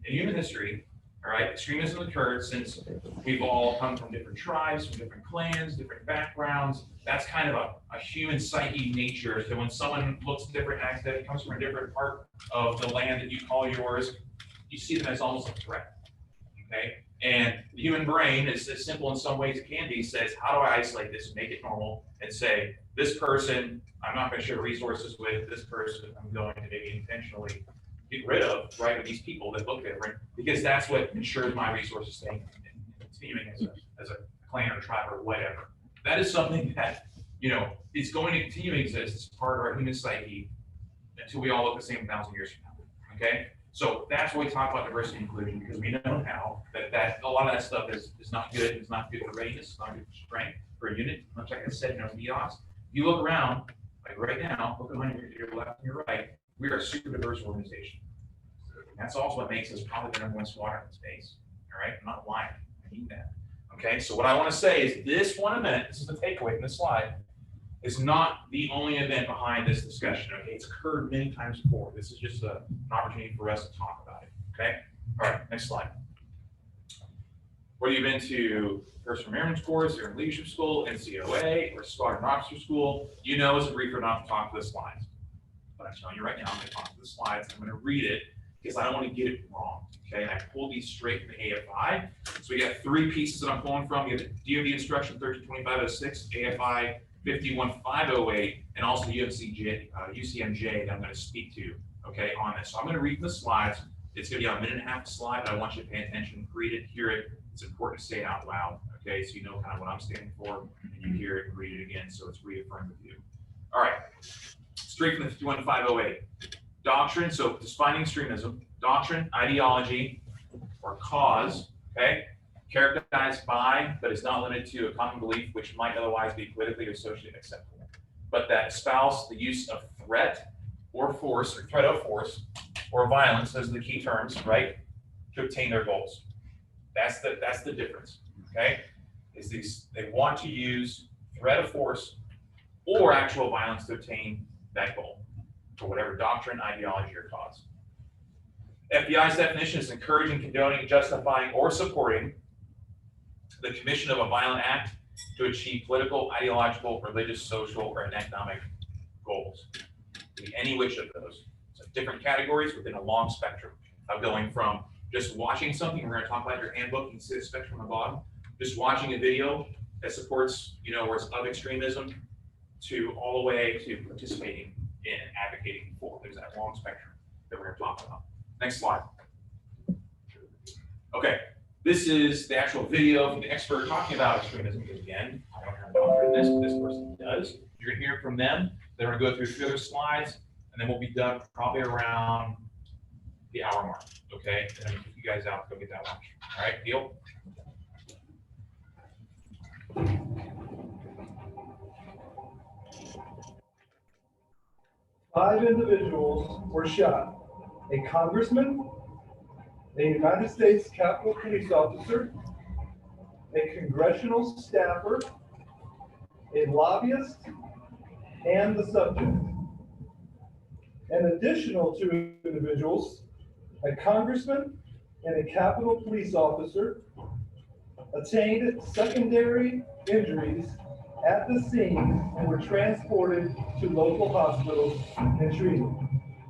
In human history, all right, extremism occurred since we've all come from different tribes, from different clans, different backgrounds. That's kind of a human psyche nature. So when someone looks different, acts that comes from a different part of the land that you call yours, you see them as almost a threat. Okay, and the human brain is as simple in some ways it can be. Says, how do I isolate this and make it normal? And say, this person I'm not going to share resources with. This person I'm going to maybe intentionally get rid of, right, of these people that look different, because that's what ensures my resources staying and continuing as a clan or tribe or whatever. That is something that, you know, is going to continue to exist. It's part of our human psyche until we all look the same 1,000 years from now. Okay, so that's why we talk about diversity and inclusion, because we know now that a lot of that stuff is not good. It's not good for readiness. It's not good for strength for a unit. Much like I said, you know, EOS. You look around, like right now, look on your left and your right. We are a super diverse organization. And that's also what makes us probably the #1 squatter in space. All right, I'm not lying. I mean that. Okay, so what I want to say is this one event, this is the takeaway from this slide, is not the only event behind this discussion. Okay, it's occurred many times before. This is just an opportunity for us to talk about it. Okay, all right, next slide. Whether you've been to personal management course, or in leadership school, NCOA, or squadron officer school, you know as a briefer not to talk to the slides. But I'm telling you right now, I'm going to talk to the slides. I'm going to read it because I don't want to get it wrong. Okay, and I pulled these straight from the AFI. So we got 3 pieces that I'm pulling from. You have DoD Instruction 132506, AFI 51508, and also UCMJ that I'm going to speak to, okay, on this. So I'm going to read the slides. It's going to be on a 1.5 minute slide, but I want you to pay attention, read it, hear it. It's important to say it out loud, okay, so you know kind of what I'm standing for, and you hear it and read it again, so it's reaffirmed with you. All right, straight from the 51508. Doctrine, so defining extremism, doctrine, ideology, or cause, okay, characterized by, but is not limited to, a common belief which might otherwise be politically or socially acceptable, but that espouse the use of threat or force, or threat of force, or violence, those are the key terms, right, to obtain their goals. That's the difference, okay? Is these, they want to use threat of force or actual violence to obtain that goal for whatever doctrine, ideology, or cause. FBI's definition is encouraging, condoning, justifying, or supporting the commission of a violent act to achieve political, ideological, religious, social, or economic goals. Be any which of those. So different categories within a long spectrum of going from just watching something, we're going to talk about your handbook, you can see the spectrum on the bottom, just watching a video that supports, you know, where it's of extremism, to all the way to participating in and advocating for. There's that long spectrum that we're going to talk about. Next slide. Okay, this is the actual video from the expert talking about extremism, because again, I don't have a doctorate in this, but this person does. You're going to hear from them. Then we're going to go through 3 other slides, and then we'll be done probably around the hour mark, okay? And then we kick you guys out, go get that lunch. All right, deal? Five individuals were shot: a congressman, a United States Capitol Police officer, a congressional staffer, a lobbyist, and the subject. An additional two individuals, a congressman and a Capitol police officer, attained secondary injuries at the scene and were transported to local hospitals and treated.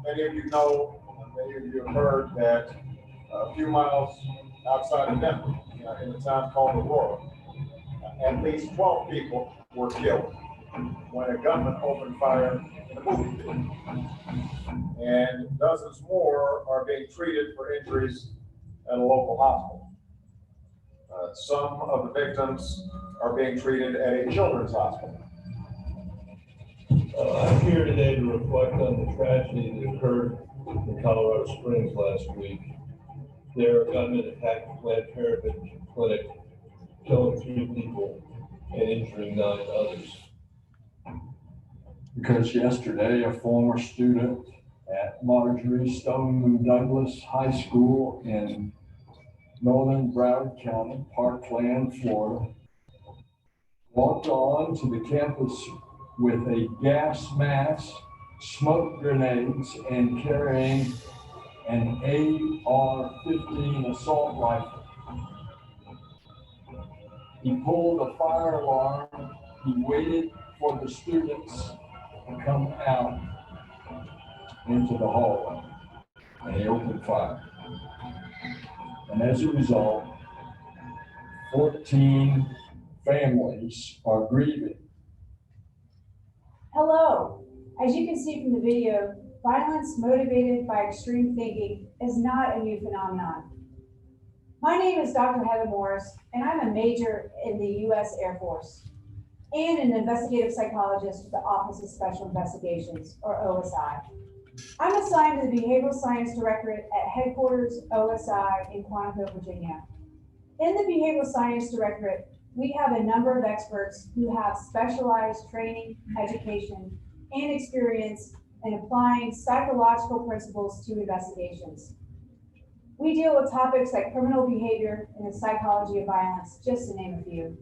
Many of you know, many of you have heard that a few miles outside of Denver, in a town called Aurora, at least 12 people were killed when a gunman opened fire in a movie theater. And dozens more are being treated for injuries at a local hospital. Some of the victims are being treated at a children's hospital. I'm here today to reflect on the tragedy that occurred in Colorado Springs last week. There, a gunman attacked a Planned Parenthood clinic, killing 3 people and injuring 9 others. Because yesterday, a former student at Marjorie Stoneman Douglas High School in northern Broward County, Parkland, Florida, walked on to the campus with a gas mask, smoke grenades, and carrying an AR-15 assault rifle. He pulled a fire alarm. He waited for the students to come out into the hallway, and he opened fire. And as a result, 14 families are grieving. Hello. As you can see from the video, violence motivated by extreme thinking is not a new phenomenon. My name is Dr. Heather Morris, and I'm a major in the U.S. Air Force and an investigative psychologist with the Office of Special Investigations, or OSI. I'm assigned to the Behavioral Science Directorate at headquarters OSI in Quantico, Virginia. In the Behavioral Science Directorate, we have a number of experts who have specialized training, education, and experience in applying psychological principles to investigations. We deal with topics like criminal behavior and the psychology of violence, just to name a few.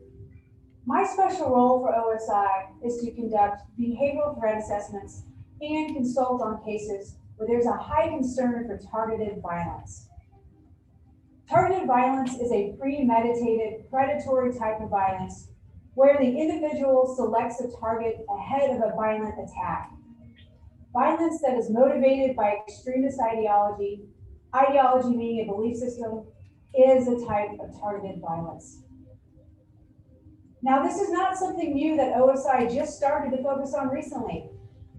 My special role for OSI is to conduct behavioral threat assessments and consult on cases where there's a high concern for targeted violence. Targeted violence is a premeditated, predatory type of violence where the individual selects a target ahead of a violent attack. Violence that is motivated by extremist ideology meaning a belief system, is a type of targeted violence. Now, this is not something new that OSI just started to focus on recently.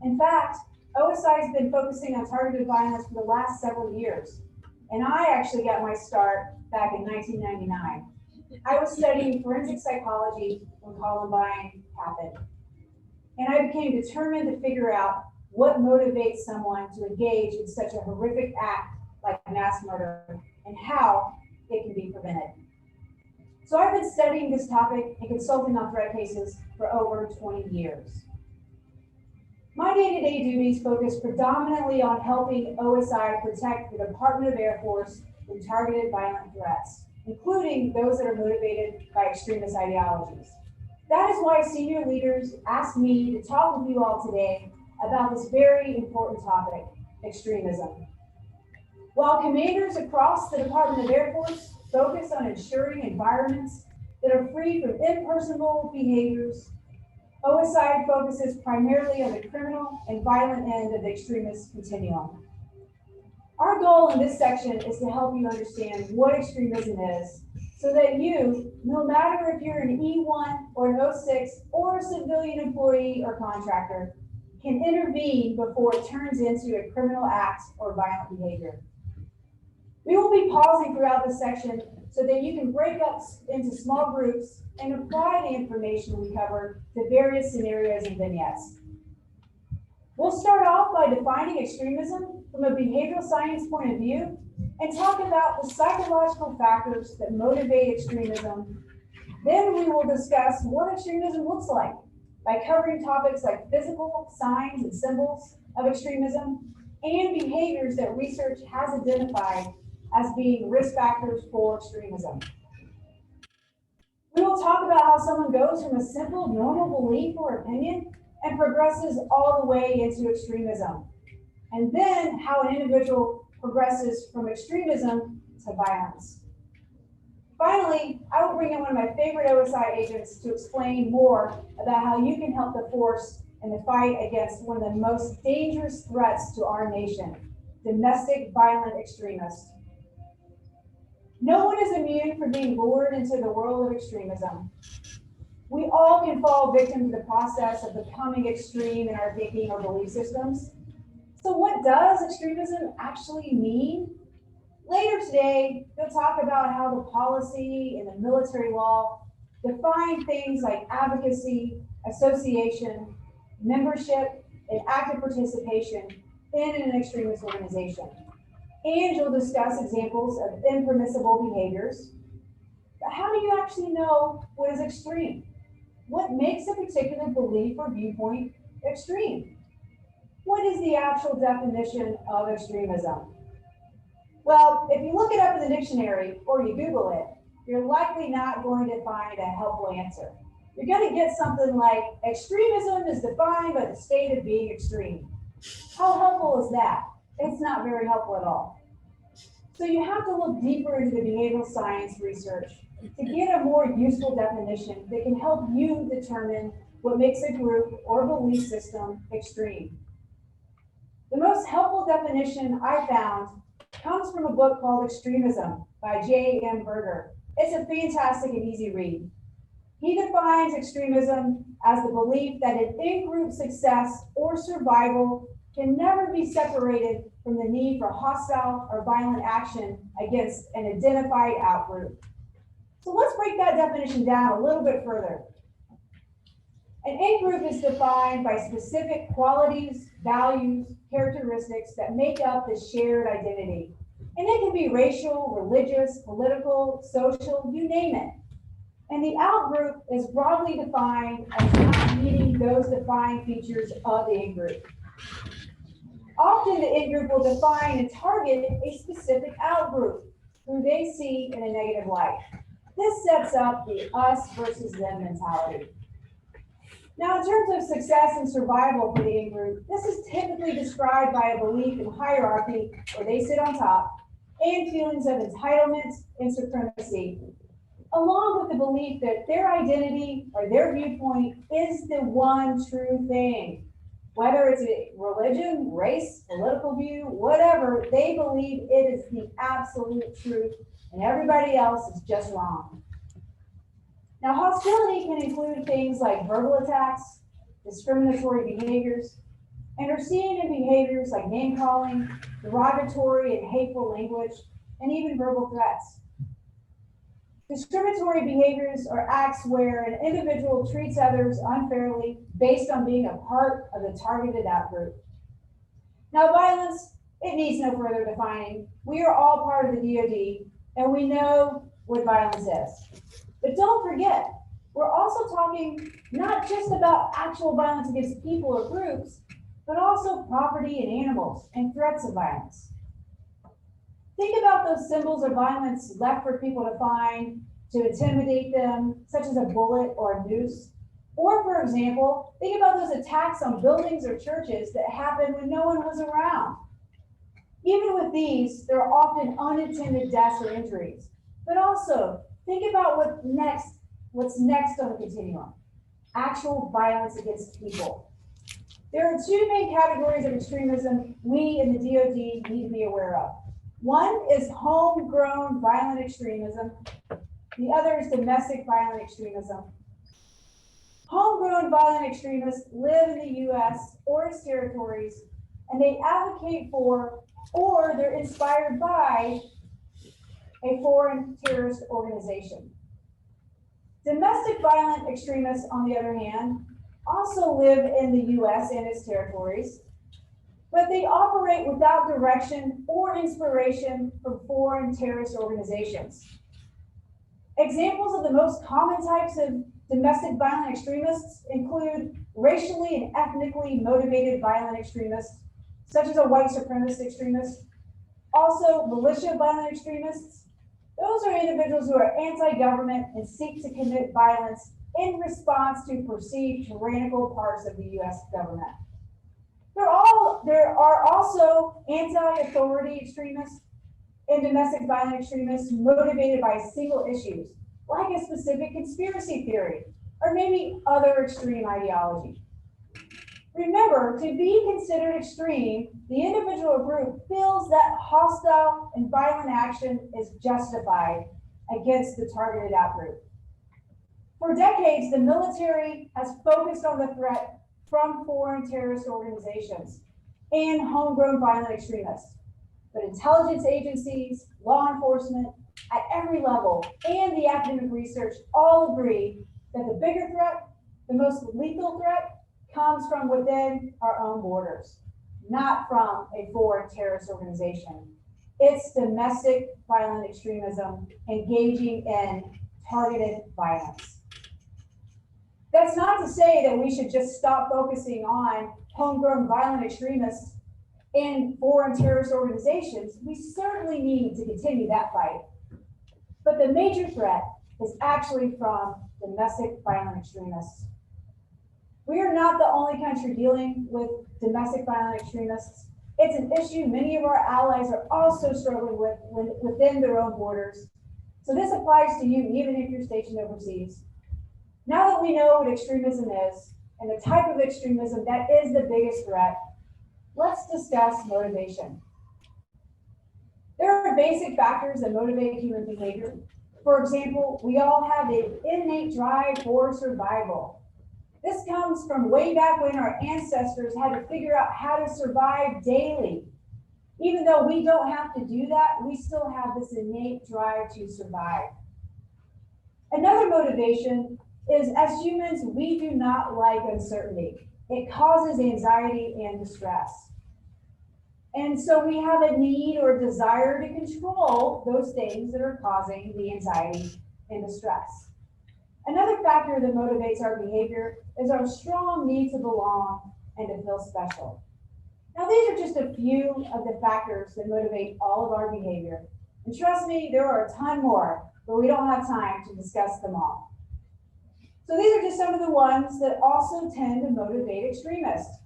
In fact, OSI has been focusing on targeted violence for the last several years. And I actually got my start back in 1999. I was studying forensic psychology when Columbine happened. And I became determined to figure out what motivates someone to engage in such a horrific act like mass murder and how it can be prevented. So I've been studying this topic and consulting on threat cases for over 20 years. My day-to-day duties focus predominantly on helping OSI protect the Department of Air Force from targeted violent threats, including those that are motivated by extremist ideologies. That is why senior leaders asked me to talk with you all today about this very important topic, extremism. While commanders across the Department of Air Force focus on ensuring environments that are free from impersonal behaviors, OSI focuses primarily on the criminal and violent end of the extremist continuum. Our goal in this section is to help you understand what extremism is so that you, no matter if you're an E1 or an 06 or a civilian employee or contractor, can intervene before it turns into a criminal act or violent behavior. We will be pausing throughout this section so that you can break up into small groups and apply the information we covered to various scenarios and vignettes. We'll start off by defining extremism from a behavioral science point of view and talk about the psychological factors that motivate extremism. Then we will discuss what extremism looks like by covering topics like physical signs and symbols of extremism and behaviors that research has identified as being risk factors for extremism. We will talk about how someone goes from a simple, normal belief or opinion and progresses all the way into extremism. And then how an individual progresses from extremism to violence. Finally, I will bring in one of my favorite OSI agents to explain more about how you can help the force in the fight against one of the most dangerous threats to our nation, domestic violent extremists. No one is immune from being lured into the world of extremism. We all can fall victim to the process of becoming extreme in our thinking or belief systems. So what does extremism actually mean? Later today, we'll talk about how the policy and the military law define things like advocacy, association, membership, and active participation in an extremist organization. And you'll discuss examples of impermissible behaviors. But how do you actually know what is extreme? What makes a particular belief or viewpoint extreme? What is the actual definition of extremism? Well, if you look it up in the dictionary or you Google it, you're likely not going to find a helpful answer. You're going to get something like, extremism is defined by the state of being extreme. How helpful is that? It's not very helpful at all. So you have to look deeper into the behavioral science research to get a more useful definition that can help you determine what makes a group or belief system extreme. The most helpful definition I found comes from a book called Extremism by J.M. Berger. It's a fantastic and easy read. He defines extremism as the belief that an in-group success or survival can never be separated from the need for hostile or violent action against an identified outgroup. So let's break that definition down a little bit further. An in-group is defined by specific qualities, values, characteristics that make up the shared identity. And it can be racial, religious, political, social, you name it. And the outgroup is broadly defined as not meeting those defined features of the in-group. Often the in-group will define and target a specific outgroup who they see in a negative light. This sets up the us versus them mentality. Now, in terms of success and survival for the in-group, this is typically described by a belief in hierarchy where they sit on top and feelings of entitlement and supremacy, along with the belief that their identity or their viewpoint is the one true thing. Whether it's a religion, race, political view, whatever, they believe it is the absolute truth and everybody else is just wrong. Now, hostility can include things like verbal attacks, discriminatory behaviors, and are seen in behaviors like name calling, derogatory and hateful language, and even verbal threats. Discriminatory behaviors are acts where an individual treats others unfairly based on being a part of the targeted outgroup. Now, violence, it needs no further defining. We are all part of the DoD, and we know what violence is. But don't forget, we're also talking not just about actual violence against people or groups, but also property and animals and threats of violence. Think about those symbols of violence left for people to find to intimidate them, such as a bullet or a noose. Or, for example, think about those attacks on buildings or churches that happened when no one was around. Even with these, there are often unintended deaths or injuries. But also, think about what's next on the continuum: actual violence against people. There are two main categories of extremism we in the DoD need to be aware of. One is homegrown violent extremism. The other is domestic violent extremism. Homegrown violent extremists live in the U.S. or its territories, and they advocate for or they're inspired by a foreign terrorist organization. Domestic violent extremists, on the other hand, also live in the U.S. and its territories, but they operate without direction or inspiration from foreign terrorist organizations. Examples of the most common types of domestic violent extremists include racially and ethnically motivated violent extremists, such as a white supremacist extremist. Also, militia violent extremists. Those are individuals who are anti-government and seek to commit violence in response to perceived tyrannical parts of the US government. There are also anti-authority extremists and domestic violent extremists motivated by single issues, like a specific conspiracy theory, or maybe other extreme ideology. Remember, to be considered extreme, the individual or group feels that hostile and violent action is justified against the targeted outgroup. For decades, the military has focused on the threat from foreign terrorist organizations and homegrown violent extremists. But intelligence agencies, law enforcement, at every level, and the academic research all agree that the bigger threat, the most lethal threat, comes from within our own borders, not from a foreign terrorist organization. It's domestic violent extremism engaging in targeted violence. That's not to say that we should just stop focusing on homegrown violent extremists and foreign terrorist organizations. We certainly need to continue that fight. But the major threat is actually from domestic violent extremists. We are not the only country dealing with domestic violent extremists. It's an issue many of our allies are also struggling with within their own borders. So this applies to you even if you're stationed overseas. Now that we know what extremism is and the type of extremism that is the biggest threat, let's discuss motivation. There are basic factors that motivate human behavior. For example, we all have an innate drive for survival. This comes from way back when our ancestors had to figure out how to survive daily. Even though we don't have to do that, we still have this innate drive to survive. Another motivation is, as humans, we do not like uncertainty. It causes anxiety and distress. And so we have a need or desire to control those things that are causing the anxiety and distress. Another factor that motivates our behavior is our strong need to belong and to feel special. Now, these are just a few of the factors that motivate all of our behavior. And trust me, there are a ton more, but we don't have time to discuss them all. So these are just some of the ones that also tend to motivate extremists.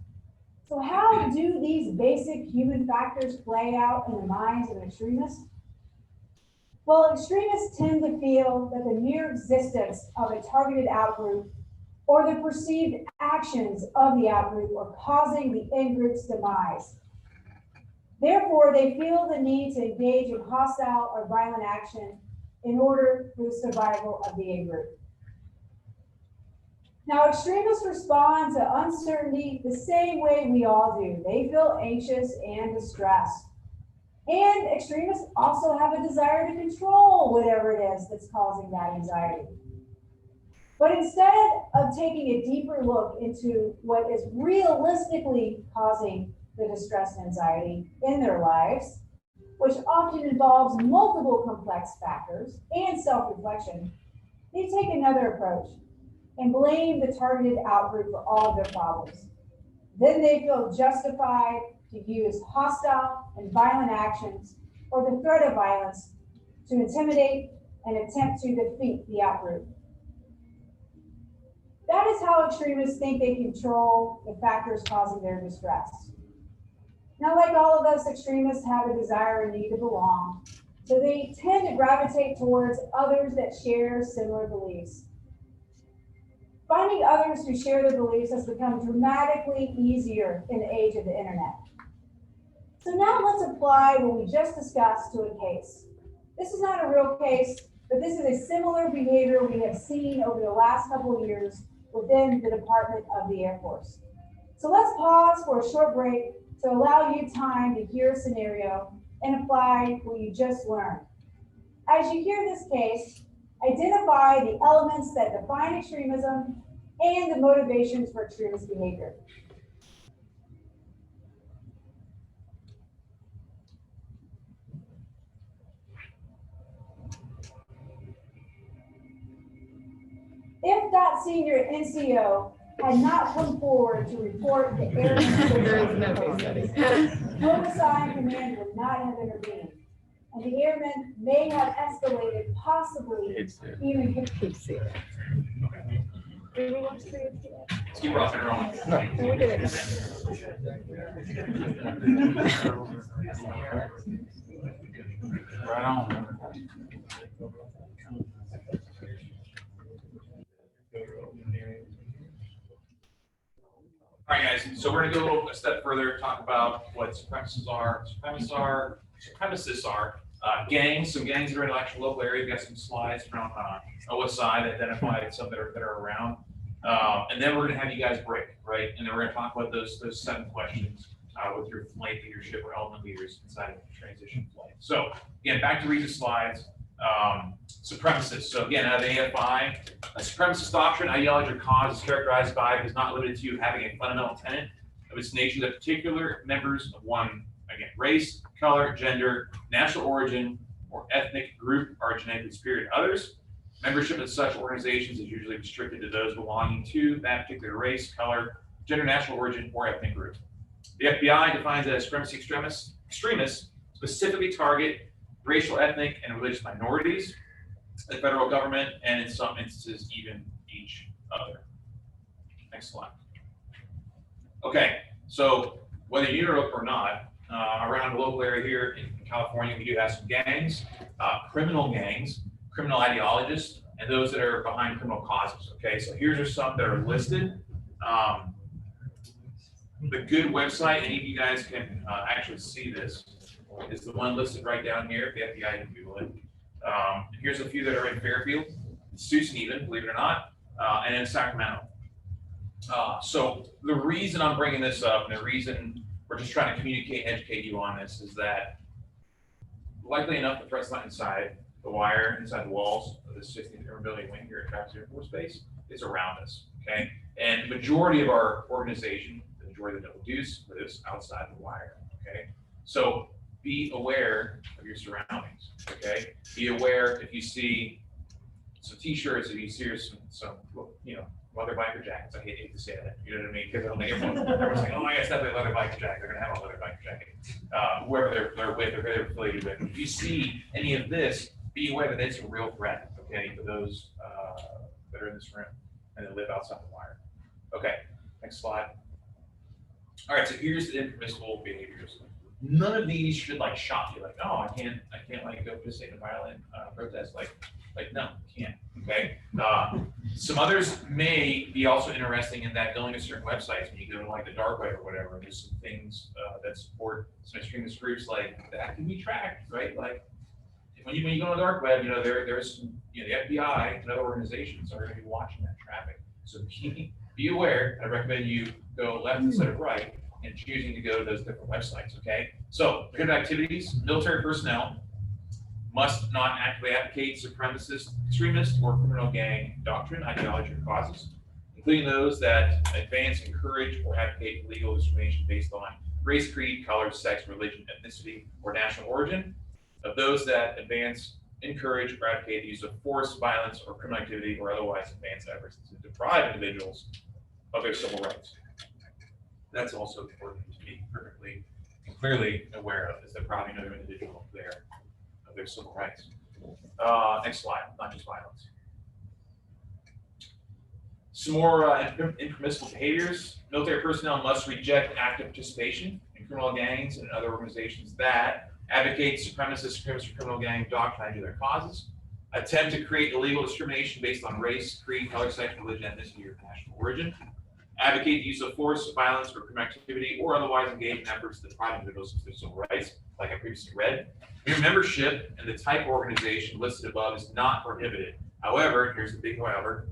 So how do these basic human factors play out in the minds of an extremist? Well, extremists tend to feel that the mere existence of a targeted outgroup or the perceived actions of the outgroup are causing the in-group's demise. Therefore, they feel the need to engage in hostile or violent action in order for the survival of the in-group. Now, extremists respond to uncertainty the same way we all do. They feel anxious and distressed. And extremists also have a desire to control whatever it is that's causing that anxiety. But instead of taking a deeper look into what is realistically causing the distress and anxiety in their lives, which often involves multiple complex factors and self-reflection, they take another approach and blame the targeted outgroup for all of their problems. Then they feel justified to use hostile and violent actions or the threat of violence to intimidate and attempt to defeat the outgroup. That is how extremists think they control the factors causing their distress. Now, like all of us, extremists have a desire and need to belong, so they tend to gravitate towards others that share similar beliefs. Finding others who share their beliefs has become dramatically easier in the age of the internet. So now let's apply what we just discussed to a case. This is not a real case, but this is a similar behavior we have seen over the last couple of years within the Department of the Air Force. So let's pause for a short break to allow you time to hear a scenario and apply what you just learned. As you hear this case, identify the elements that define extremism and the motivations for extremist behavior. If that senior NCO had not come forward to report the airman, There is no case study. homicide command would not have intervened, and the airman may have escalated, possibly even. Let's keep rocking and rolling. We did it. Right on. All right, guys, so we're gonna go a step further, talk about what supremacists are, gangs, some gangs that are in the actual local area. We've got some slides from OSI that identified some that are around. And then we're gonna have you guys break, right? And then we're gonna talk about those 7 questions with your flight leadership or element leaders inside of the transition flight. So again, back to read the slides. Supremacists. So again, out of the AFI, a supremacist doctrine, ideology, or cause is characterized by, but is not limited to, having a fundamental tenet of its nature that particular members of one, again, race, color, gender, national origin, or ethnic group are genetically superior to others. Membership in such organizations is usually restricted to those belonging to that particular race, color, gender, national origin, or ethnic group. The FBI defines it as extremists specifically target racial, ethnic, and religious minorities, the federal government, and in some instances, even each other. Next slide. Okay, so whether you know or not, around the local area here in California, we do have some gangs, criminal gangs, criminal ideologists, and those that are behind criminal causes. Okay, so here's just some that are listed. The good website, any of you guys can actually see this, is the one listed right down here. If the FBI can Google it. Here's a few that are in Fairfield, Susan even, believe it or not, and in Sacramento. So the reason I'm bringing this up, and the reason we're just trying to communicate and educate you on this, is that likely enough, the threat's not inside the wire, inside the walls of the 16th Air Building wing here at Travis Air Force Base. It's around us, okay? And the majority of our organization, the majority of the Double Deuce, lives outside the wire, okay? So be aware of your surroundings, okay? Be aware if you see some t-shirts, if you see some leather biker jackets. I hate to say that, you know what I mean? Because everyone's like, oh, I guess that's a leather biker jacket. They're gonna have a leather biker jacket. Whoever they're with, they're affiliated with. If you see any of this, be aware that it's a real threat, okay, for those that are in this room and that live outside the wire. Okay, next slide. All right, so here's the impermissible behaviors. None of these should like shock you, like, oh, I can't like go participate in a violent protest. Like no, you can't. Okay. Some others may be also interesting in that going to certain websites, when you go to like the dark web or whatever, there's some things that support some extremist groups like that can be tracked, right? Like when you go on the dark web, there's some, the FBI and other organizations are going to be watching that traffic. So be aware. I recommend you go left instead of right and choosing to go to those different websites, okay? So, prohibited activities, military personnel must not actively advocate supremacist, extremist, or criminal gang doctrine, ideology, or causes, including those that advance, encourage, or advocate legal discrimination based on race, creed, color, sex, religion, ethnicity, or national origin, of those that advance, encourage, or advocate the use of force, violence, or criminal activity, or otherwise advance efforts to deprive individuals of their civil rights. That's also important to be perfectly and clearly aware of, is depriving another individual of their civil rights. Next slide, not just violence. Some more impermissible behaviors. Military personnel must reject active participation in criminal gangs and other organizations that advocate supremacist, extremist, or criminal gang doctrine to their causes. Attempt to create illegal discrimination based on race, creed, color, sex, religion, ethnicity, or national origin. Advocate the use of force, violence, or criminal activity, or otherwise engage in efforts to deprive individuals of their civil rights, like I previously read. Your membership in the type of organization listed above is not prohibited. However, here's the big however,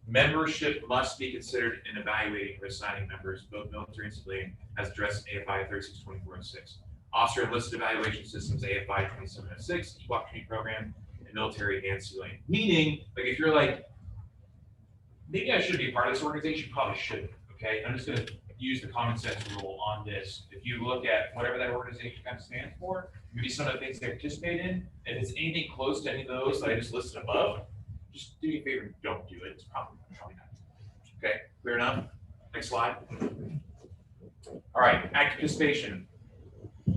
membership must be considered in evaluating or assigning members, both military and civilian, as addressed in AFI 362406. Officer Enlisted Evaluation Systems, AFI 2706, Equal Opportunity Program, and military and civilian. Meaning, like if you're like, maybe I should be a part of this organization, probably shouldn't, okay? I'm just gonna use the common sense rule on this. If you look at whatever that organization kind of stands for, maybe some of the things they participate in, if it's anything close to any of those that I just listed above, just do me a favor and don't do it. It's probably not. Okay, clear enough? Next slide. All right, active participation.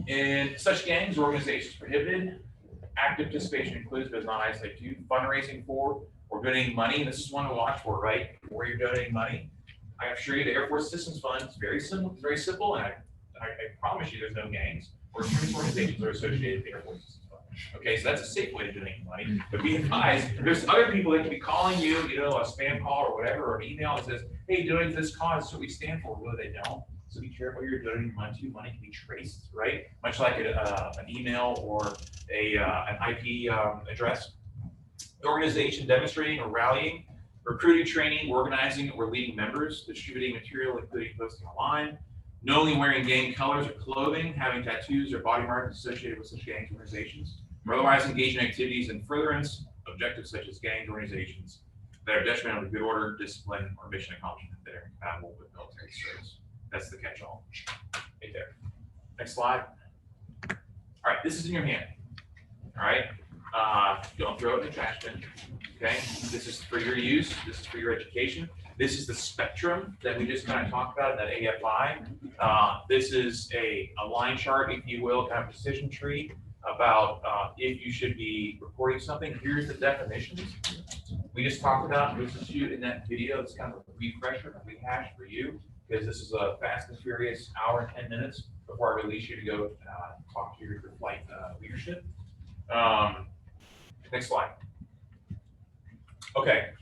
In such gangs or organizations prohibited, Active participation includes, but is not isolated to, fundraising for or donating money. This is one to watch for, right? Where you're donating money. I assure you the Air Force Systems Fund is very simple, and I promise you there's no gangs or extremist organizations that are associated with the Air Force Systems Fund. Okay, so that's a safe way to donate money. But be advised, there's other people that can be calling you, you know, a spam call or whatever, or an email that says, hey, donate to this cause, that's what we stand for. Well, they don't. So be careful who you're donating money to. Money can be traced, right? Much like an email or an IP address. The organization demonstrating or rallying, recruiting, training, organizing, or leading members, distributing material, including posting online, knowingly wearing gang colors or clothing, having tattoos or body marks associated with such gang organizations, or otherwise engaging in activities in furtherance objectives such as gang organizations that are detrimental to good order, discipline, or mission accomplishment that are compatible with military service. That's the catch-all right there. Next slide. All right, this is in your hand. All right, don't throw it in the trash bin. Okay, this is for your use. This is for your education. This is the spectrum that we just kind of talked about in that AFI. This is a line chart, if you will, kind of precision tree about if you should be reporting something. Here's the definitions we just talked about. This is you in that video. It's kind of a refresher, a rehash for you, because this is a fast and furious hour and 10 minutes before I release you to go talk to your flight leadership. Next slide. Okay,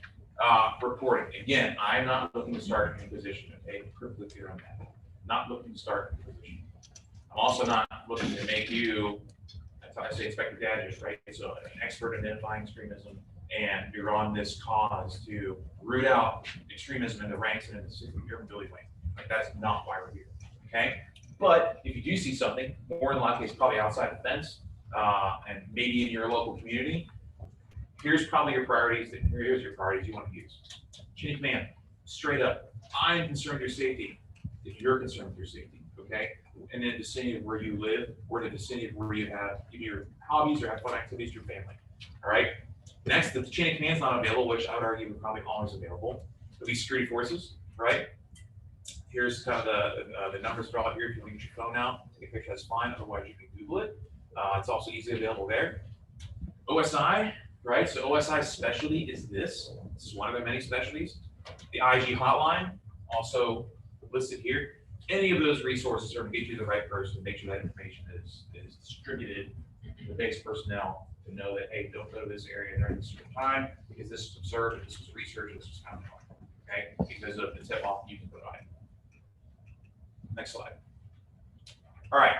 reporting. Again, I'm not looking to start a position, okay? Perfectly clear on that. Not looking to start a position. I'm also not looking to make you, that's how I say Inspector Gadget, right? So an expert in identifying extremism, and you're on this cause to root out extremism in the ranks and in the system of your ability wing. Like, that's not why we're here, okay? But if you do see something, more than likely it's probably outside the fence, and maybe in your local community, here's probably your priorities. Here's your priorities you want to use. Chain of command, straight up. I'm concerned with your safety. If you're concerned with your safety, okay? And in the vicinity of where you live, or the vicinity of where you have your hobbies or have fun activities with your family. All right. Next, if the chain of command is not available, which I would argue is probably always available, at least security forces, right? Here's kind of the numbers are all here. If you use your phone now, take a picture, that's fine. Otherwise, you can Google it. It's also easily available there. OSI, right? So OSI specialty is this. This is one of the many specialties. The IG hotline, also listed here. Any of those resources are to get you the right person, make sure that information is distributed to the base personnel to know that, hey, don't go to this area during this time because this was observed, this was researched, this was found, okay? Because of the tip-off you can provide. Next slide. All right.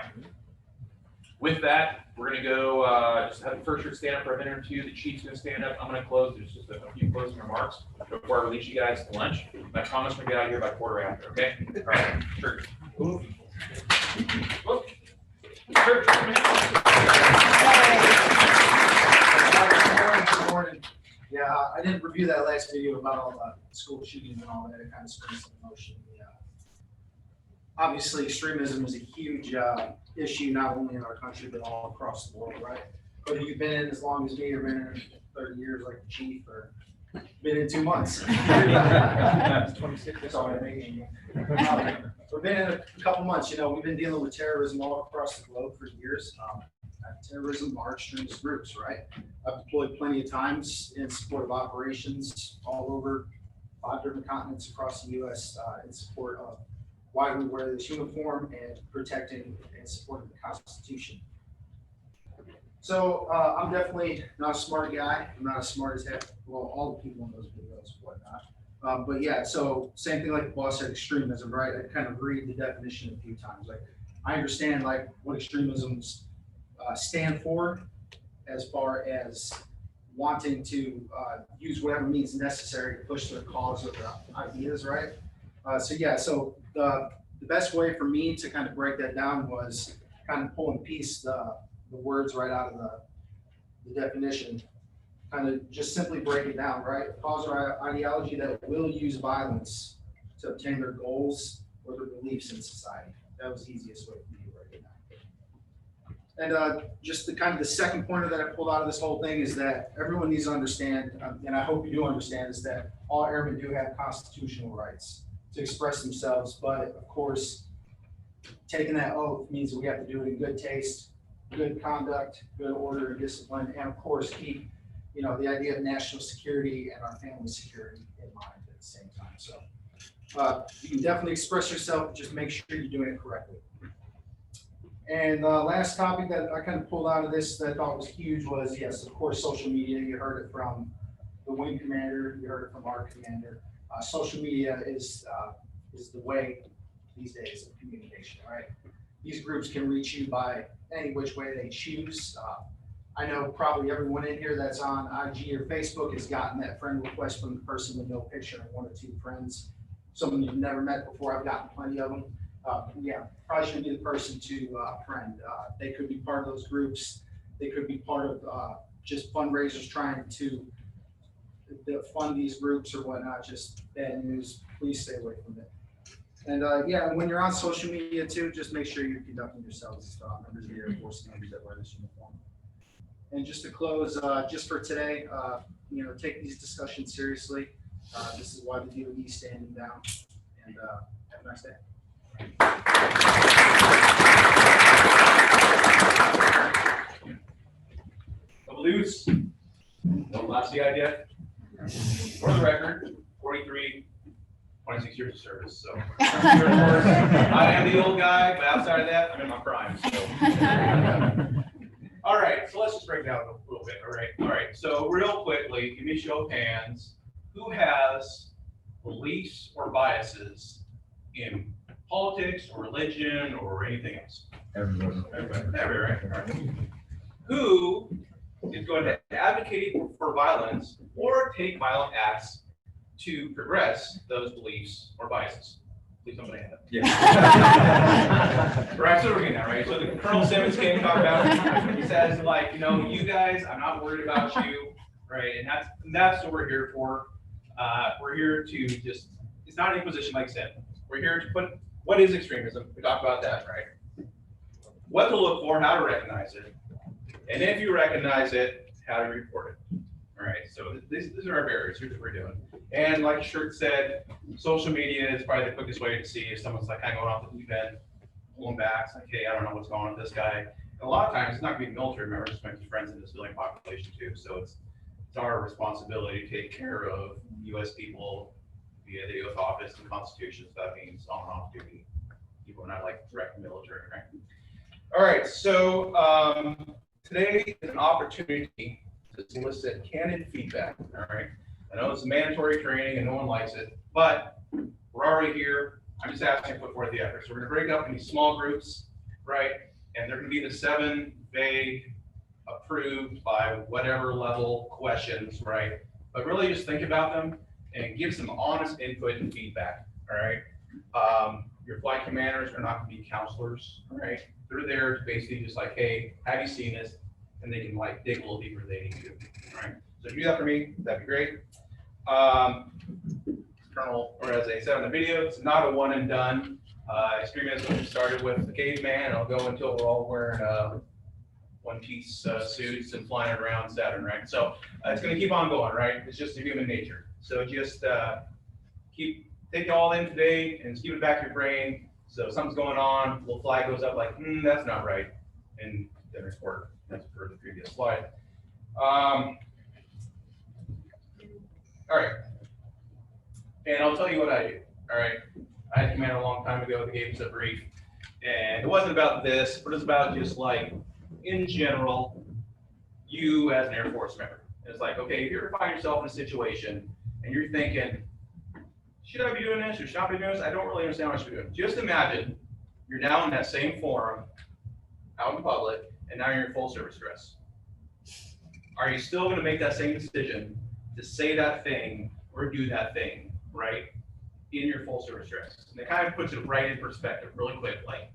With that, we're going to go just have the first shirt stand up for a minute or two. The chief's going to stand up. I'm going to close. There's just a few closing remarks before I release you guys to lunch. I promise we're going to get out of here by quarter after, okay? All right, church. Whoop. Church. Good morning. Yeah, I didn't review that last video about all the school shootings and all that. It kind of springs some emotion. Yeah. Obviously, extremism is a huge issue, not only in our country, but all across the world, right? Whether you've been in as long as me or been in 30 years like the chief, or been in 2 months. 26, that's all I'm making. We've been in a couple months, you know, we've been dealing with terrorism all across the globe for years. Terrorism are extremist groups, right? I've deployed plenty of times in support of operations all over 5 different continents across the U.S. In support of why we wear this uniform and protecting and supporting the Constitution. So I'm definitely not a smart guy. I'm not as smart as heck. Well, all the people in those videos and whatnot. But yeah, so same thing like the boss said, extremism, right? I kind of read the definition a few times. Like, I understand like what extremisms stand for, as far as wanting to use whatever means necessary to push their cause or their ideas, right? So yeah, so the best way for me to kind of break that down was kind of pull and piece the words right out of the definition, kind of just simply break it down, right? Cause or ideology that will use violence to obtain their goals or their beliefs in society. That was the easiest way for me to break it down. And just the kind of the second pointer that I pulled out of this whole thing is that everyone needs to understand, and I hope you do understand, is that all airmen do have constitutional rights to express themselves. But of course, taking that oath means that we have to do it in good taste good conduct, good order and discipline, and of course, keep, the idea of national security and our family security in mind at the same time. So you can definitely express yourself, but just make sure you're doing it correctly. And the last topic that I kind of pulled out of this that I thought was huge was, yes, of course, social media. You heard it from the wing commander, you heard it from our commander. Social media is the way these days of communication, right? These groups can reach you by any which way they choose. I know probably everyone in here that's on IG or Facebook has gotten that friend request from the person with no picture and 1 or 2 friends, someone you've never met before. I've gotten plenty of them. Yeah, probably shouldn't be the person to friend. They could be part of those groups. They could be part of just fundraisers trying to fund these groups or whatnot. Just bad news. Please stay away from it. And yeah, when you're on social media too, just make sure you're conducting yourselves as members of the Air Force, members that wear this uniform. And just to close, just for today, take these discussions seriously. This is why the DoD is standing down. And have a nice day. The Blues, no last idea. For the record, 43, 26 years of service. So I am the old guy, but outside of that, I'm in my prime. So. All right, so let's just break down a little bit. All right. So real quickly, give me a show of hands. Who has beliefs or biases in politics or religion or anything else? Everybody, right? All right. Who is going to advocate for violence or take violent acts to progress those beliefs or biases? Please somebody have it. Yeah. Right, so we're getting that, right? So the Colonel Simmons came and talked about it. He says, like, you guys, I'm not worried about you, right? And that's what we're here for. We're here to just, it's not any position, like I said. We're here to put, what is extremism? We talked about that, right? What to look for, how to recognize it. And if you recognize it, how to report it. All right, so these are our barriers. Here's what we're doing. And like Shirt said, social media is probably the quickest way to see if someone's like kind of going off the deep end, pulling back. It's like, hey, I don't know what's going on with this guy. And a lot of times it's not going to be military members, it's going to be friends in the civilian population too. So it's our responsibility to take care of U.S. people via the oath office and Constitution. So that means on and off duty people, not like direct military, right? All right, so today is an opportunity to solicit candid feedback. All right, I know it's mandatory training and no one likes it, but we're already here. I'm just asking to put forth the effort. So we're going to break up into small groups, right? And they're going to be the 7 vague, approved by whatever level questions, right? But really just think about them and give some honest input and feedback. All right. Your flight commanders are not going to be counselors, right? They're there to basically just like, hey, have you seen this? And they can like dig a little deeper if they need to. All right. So if you do that for me, that'd be great. Colonel, or as they said on the video, it's not a one and done. Extremism started with the caveman, and I'll go until we're all wearing one-piece suits and flying around Saturn, right? So it's going to keep on going, right? It's just a human nature. So just take it all in today and keep it back in your brain. So if something's going on, little flag goes up like, that's not right, and then report. That's per the previous slide. All right. And I'll tell you what I do. All right. I had command a long time ago. They gave us a brief. And it wasn't about this, but it's about just like, in general, you as an Air Force member. It's like, okay, if you ever find yourself in a situation and you're thinking, should I be doing this or should I be doing this? I don't really understand what I should be doing. Just imagine you're now in that same forum out in public and now you're in full service dress. Are you still going to make that same decision to say that thing or do that thing, right, in your full service dress? And it kind of puts it right in perspective really quick, like,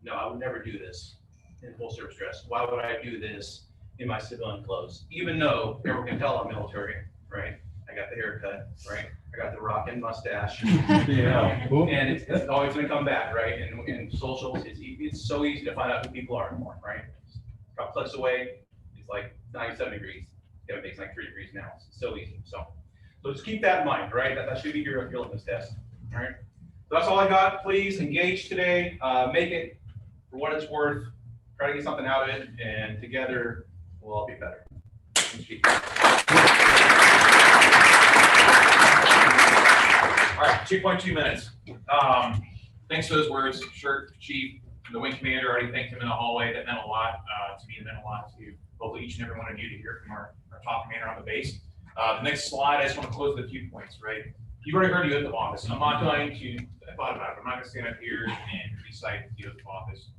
no, I would never do this in full service dress. Why would I do this in my civilian clothes? Even though everyone can tell I'm military, right? I got the haircut, right? I got the rockin' mustache, and it's always gonna come back, right? And in socials, it's so easy to find out who people are anymore, right? A couple clicks away, it's like 97 degrees. It takes like 3 degrees now. It's so easy. So just keep that in mind, right? That should be your litmus test, all right? So that's all I got. Please engage today. Make it, for what it's worth, try to get something out of it, and together we'll all be better. Thanks, Chief. All right, 2.2 minutes. Thanks for those words, Shirt, Chief, the wing commander. Already thanked him in the hallway. That meant a lot to me. It meant a lot to hopefully each and every one of you to hear from our top commander on the base. The next slide, I just want to close with a few points, right? You've already heard the oath of office. I'm not going to, I thought about it, I'm not going to stand up here and recite the oath of office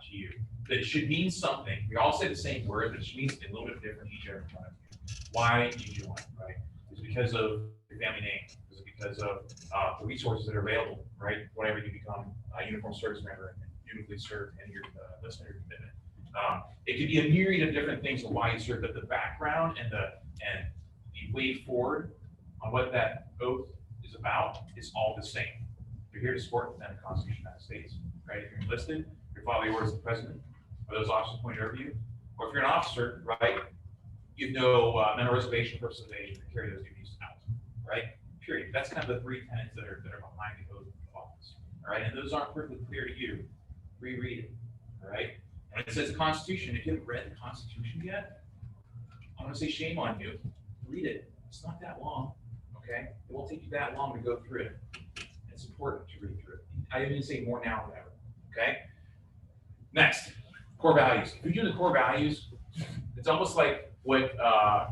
to you. But it should mean something. We all say the same word, but it should mean something a little bit different each and every one of you. Why did you join, right? Is it because of your family name? Is it because of the resources that are available, right? Whenever you become a uniformed service member and dutifully serve and your listener your commitment. It could be a myriad of different things of why you serve, but the background and the way forward on what that oath is about is all the same. You're here to support and defend the Constitution of the United States, right? If you're enlisted, you're following the orders of the president or those officers appointed over you, or if you're an officer, right, you have no mental reservation for to carry those duties out, right? Period. That's kind of the three tenets that are behind the oath of office, all right? And those aren't perfectly clear to you. Reread it, all right? And it says the Constitution. If you haven't read the Constitution yet, I'm going to say shame on you. Read it. It's not that long, okay? It won't take you that long to go through it. It's important to read through it. I even say more now than ever, okay? Next, core values. If you're doing the core values, it's almost like what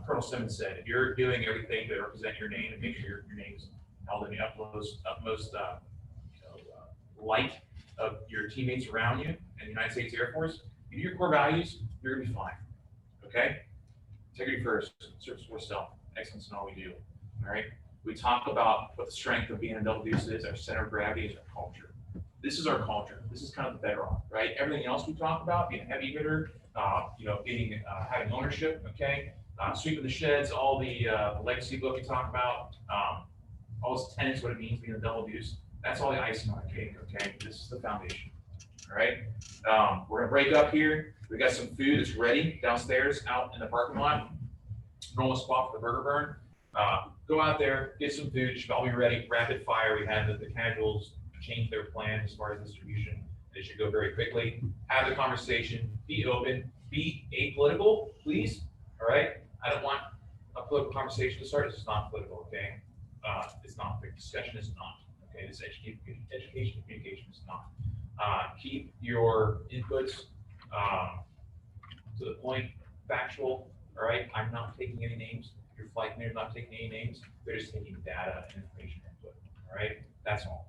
Colonel Simmons said. If you're doing everything to represent your name and make sure your name is held in the utmost light of your teammates around you in the United States Air Force, if you do your core values, you're gonna be fine, okay? Integrity first, service before self, excellence in all we do, all right? We talk about what the strength of being a double deuce is, our center of gravity is our culture. This is our culture. This is kind of the bedrock, right? Everything else we talk about, being a heavy hitter, having ownership, okay? Sweeping the sheds, all the legacy book we talk about, all those tenets, what it means being a double deuce, that's all the icing on the cake, okay? This is the foundation, all right? We're gonna break up here. We got some food that's ready downstairs out in the parking lot. Normal spot for the burger burn. Go out there, get some food, should all be ready, rapid fire. We had the casuals change their plan as far as distribution. It should go very quickly. Have the conversation, be open, be apolitical, please, all right? I don't want a political conversation to start. This is not political, okay? It's not, the discussion is not, okay? This education communication is not. Keep your inputs to the point, factual, all right? I'm not taking any names. Your flight commander is not taking any names. They're just taking data and information input, all right? That's all.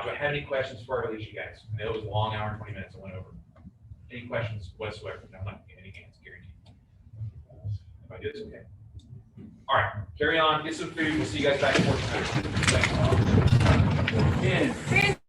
Do I have any questions before I release you guys? I know it was a long hour and 20 minutes I went over. Any questions whatsoever? I'm not getting any hands, guaranteed. If I do this, okay. All right, carry on, get some food. We'll see you guys back in 14 minutes. Thanks.